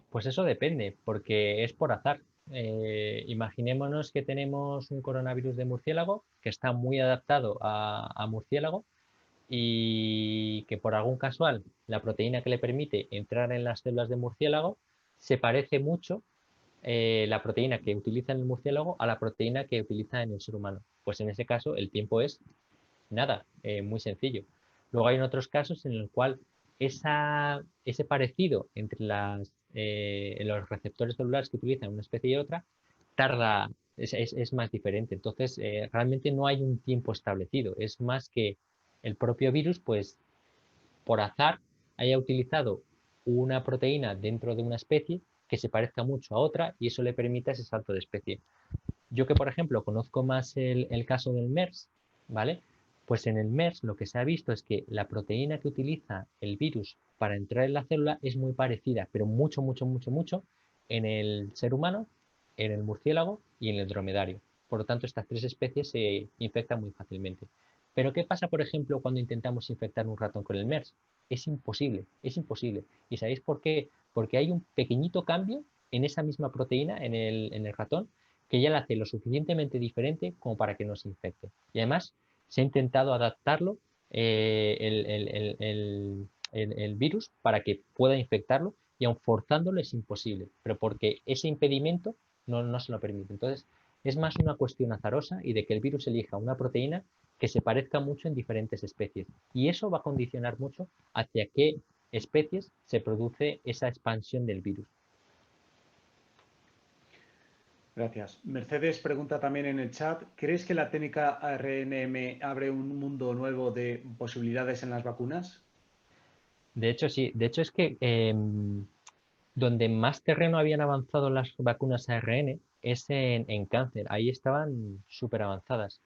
Pues eso depende, porque es por azar. Imaginémonos que tenemos un coronavirus de murciélago que está muy adaptado a murciélago, y que por algún casual la proteína que le permite entrar en las células de murciélago se parece mucho la proteína que utiliza en el murciélago a la proteína que utiliza en el ser humano. Pues en ese caso el tiempo es nada, muy sencillo. Luego hay otros casos en el cual ese parecido entre los receptores celulares que utilizan una especie y otra tarda, es más diferente. Entonces, realmente no hay un tiempo establecido. Es más que el propio virus, pues, por azar, haya utilizado una proteína dentro de una especie que se parezca mucho a otra y eso le permita ese salto de especie. Yo que, por ejemplo, conozco más el caso del MERS, ¿vale? Pues en el MERS lo que se ha visto es que la proteína que utiliza el virus para entrar en la célula es muy parecida, pero mucho, mucho, mucho, mucho en el ser humano, en el murciélago y en el dromedario. Por lo tanto, estas tres especies se infectan muy fácilmente. Pero ¿qué pasa, por ejemplo, cuando intentamos infectar un ratón con el MERS? Es imposible, es imposible. ¿Y sabéis por qué? Porque hay un pequeñito cambio en esa misma proteína en el ratón que ya la hace lo suficientemente diferente como para que no se infecte. Y además se ha intentado adaptarlo, el virus, para que pueda infectarlo y aun forzándolo es imposible, pero porque ese impedimento no se lo permite. Entonces es más una cuestión azarosa y de que el virus elija una proteína que se parezca mucho en diferentes especies. Y eso va a condicionar mucho hacia qué especies se produce esa expansión del virus. Gracias. Mercedes pregunta también en el chat, ¿crees que la técnica ARNM abre un mundo nuevo de posibilidades en las vacunas? De hecho, sí. De hecho, es que donde más terreno habían avanzado las vacunas ARN es en cáncer. Ahí estaban súper avanzadas.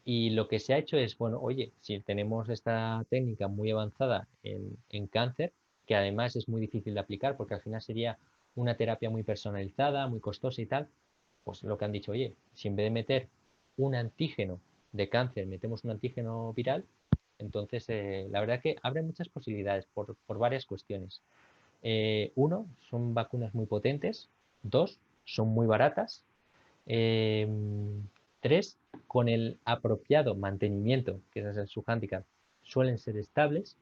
Y lo que se ha hecho es, bueno, oye, si tenemos esta técnica muy avanzada en cáncer, que además es muy difícil de aplicar porque al final sería una terapia muy personalizada, muy costosa y tal, pues lo que han dicho, oye, si en vez de meter un antígeno de cáncer, metemos un antígeno viral, entonces la verdad que abre muchas posibilidades por varias cuestiones. Uno, son vacunas muy potentes. Dos, son muy baratas. Eh, Tres, con el apropiado mantenimiento, que ese es su hándicap, suelen ser estables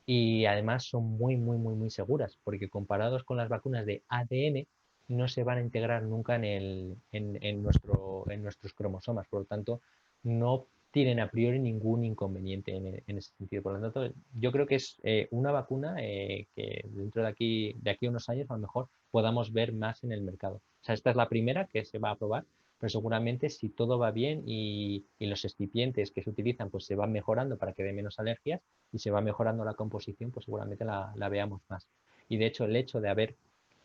y además son muy, muy, muy, muy seguras, porque comparados con las vacunas de ADN, no se van a integrar nunca en nuestros cromosomas. Por lo tanto, no tienen a priori ningún inconveniente en ese sentido. Por lo tanto, yo creo que es una vacuna que dentro de aquí a unos años a lo mejor podamos ver más en el mercado. O sea, esta es la primera que se va a probar, pero seguramente si todo va bien y los excipientes que se utilizan pues se van mejorando para que dé menos alergias y se va mejorando la composición, pues seguramente la veamos más. Y de hecho, el hecho de haber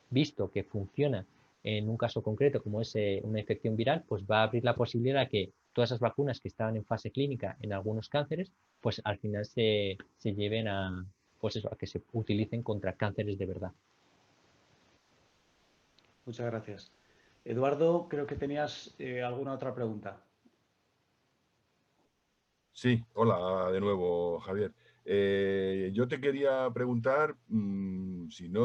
visto que funciona en un caso concreto como es una infección viral, pues va a abrir la posibilidad de que todas esas vacunas que estaban en fase clínica en algunos cánceres, pues al final se lleven pues eso, a que se utilicen contra cánceres de verdad. Muchas gracias. Eduardo, creo que tenías alguna otra pregunta. Sí, hola de nuevo, Javier. Yo te quería preguntar, si no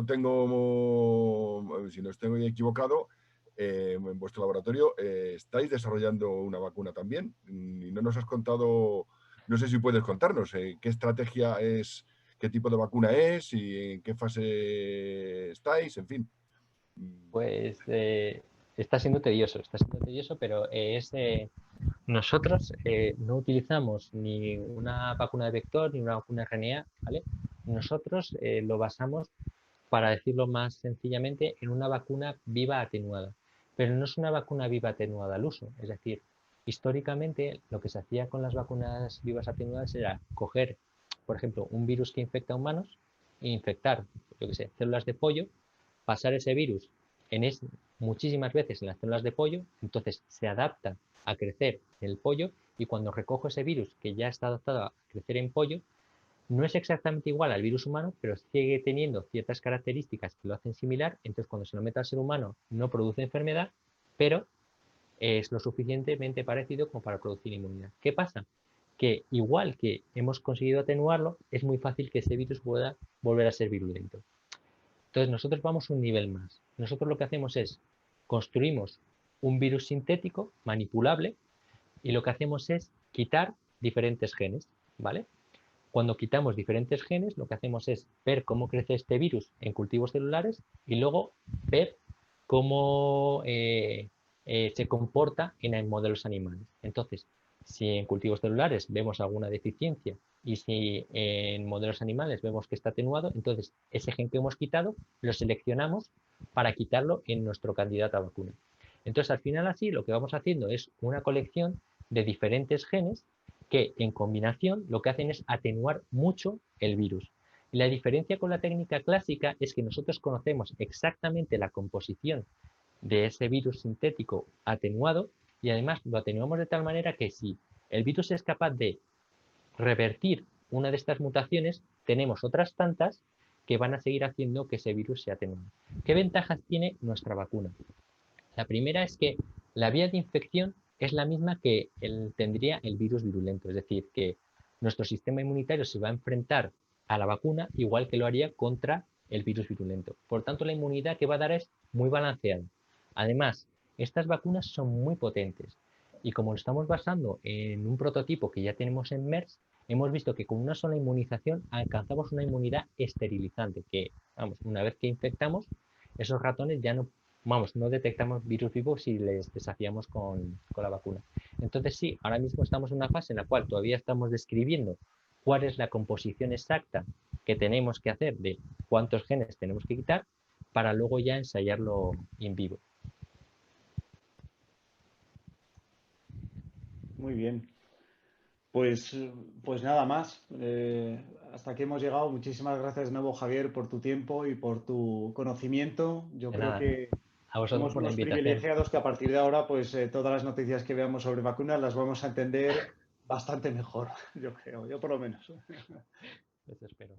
estoy equivocado, en vuestro laboratorio estáis desarrollando una vacuna también. Y no nos has contado, no sé si puedes contarnos qué estrategia es, qué tipo de vacuna es y en qué fase estáis, en fin. Pues está siendo tedioso, pero nosotros no utilizamos ni una vacuna de vector ni una vacuna RNA, ¿vale? Nosotros lo basamos, para decirlo más sencillamente, en una vacuna viva atenuada. Pero no es una vacuna viva atenuada al uso. Es decir, históricamente lo que se hacía con las vacunas vivas atenuadas era coger, por ejemplo, un virus que infecta a humanos e infectar, yo qué sé, células de pollo, pasar ese virus muchísimas veces en las células de pollo, entonces se adapta a crecer en el pollo y cuando recojo ese virus que ya está adaptado a crecer en pollo, no es exactamente igual al virus humano, pero sigue teniendo ciertas características que lo hacen similar, entonces cuando se lo mete al ser humano no produce enfermedad, pero es lo suficientemente parecido como para producir inmunidad. ¿Qué pasa? Que igual que hemos conseguido atenuarlo, es muy fácil que ese virus pueda volver a ser virulento. Entonces nosotros vamos un nivel más. Nosotros lo que hacemos es construimos un virus sintético manipulable y lo que hacemos es quitar diferentes genes, ¿vale? Cuando quitamos diferentes genes, lo que hacemos es ver cómo crece este virus en cultivos celulares y luego ver cómo se comporta en modelos animales. Entonces, si en cultivos celulares vemos alguna deficiencia y si en modelos animales vemos que está atenuado, entonces ese gen que hemos quitado lo seleccionamos para quitarlo en nuestro candidato a vacuna. Entonces, al final así lo que vamos haciendo es una colección de diferentes genes que en combinación lo que hacen es atenuar mucho el virus. Y la diferencia con la técnica clásica es que nosotros conocemos exactamente la composición de ese virus sintético atenuado y además lo atenuamos de tal manera que si el virus es capaz de revertir una de estas mutaciones, tenemos otras tantas que van a seguir haciendo que ese virus se atenúe. ¿Qué ventajas tiene nuestra vacuna? La primera es que la vía de infección es la misma que tendría el virus virulento, es decir, que nuestro sistema inmunitario se va a enfrentar a la vacuna igual que lo haría contra el virus virulento. Por tanto, la inmunidad que va a dar es muy balanceada. Además, estas vacunas son muy potentes y como lo estamos basando en un prototipo que ya tenemos en MERS, hemos visto que con una sola inmunización alcanzamos una inmunidad esterilizante, que, vamos, una vez que infectamos, esos ratones ya no detectamos virus vivos si les desafiamos con la vacuna. Entonces sí, ahora mismo estamos en una fase en la cual todavía estamos describiendo cuál es la composición exacta que tenemos que hacer de cuántos genes tenemos que quitar para luego ya ensayarlo in vivo. Muy bien. Pues nada más. Hasta aquí hemos llegado. Muchísimas gracias de nuevo, Javier, por tu tiempo y por tu conocimiento. Yo creo que a vosotros somos por la unos invitación. privilegiados que a partir de ahora, pues todas las noticias que veamos sobre vacunas las vamos a entender bastante mejor, yo creo, yo por lo menos. Eso espero.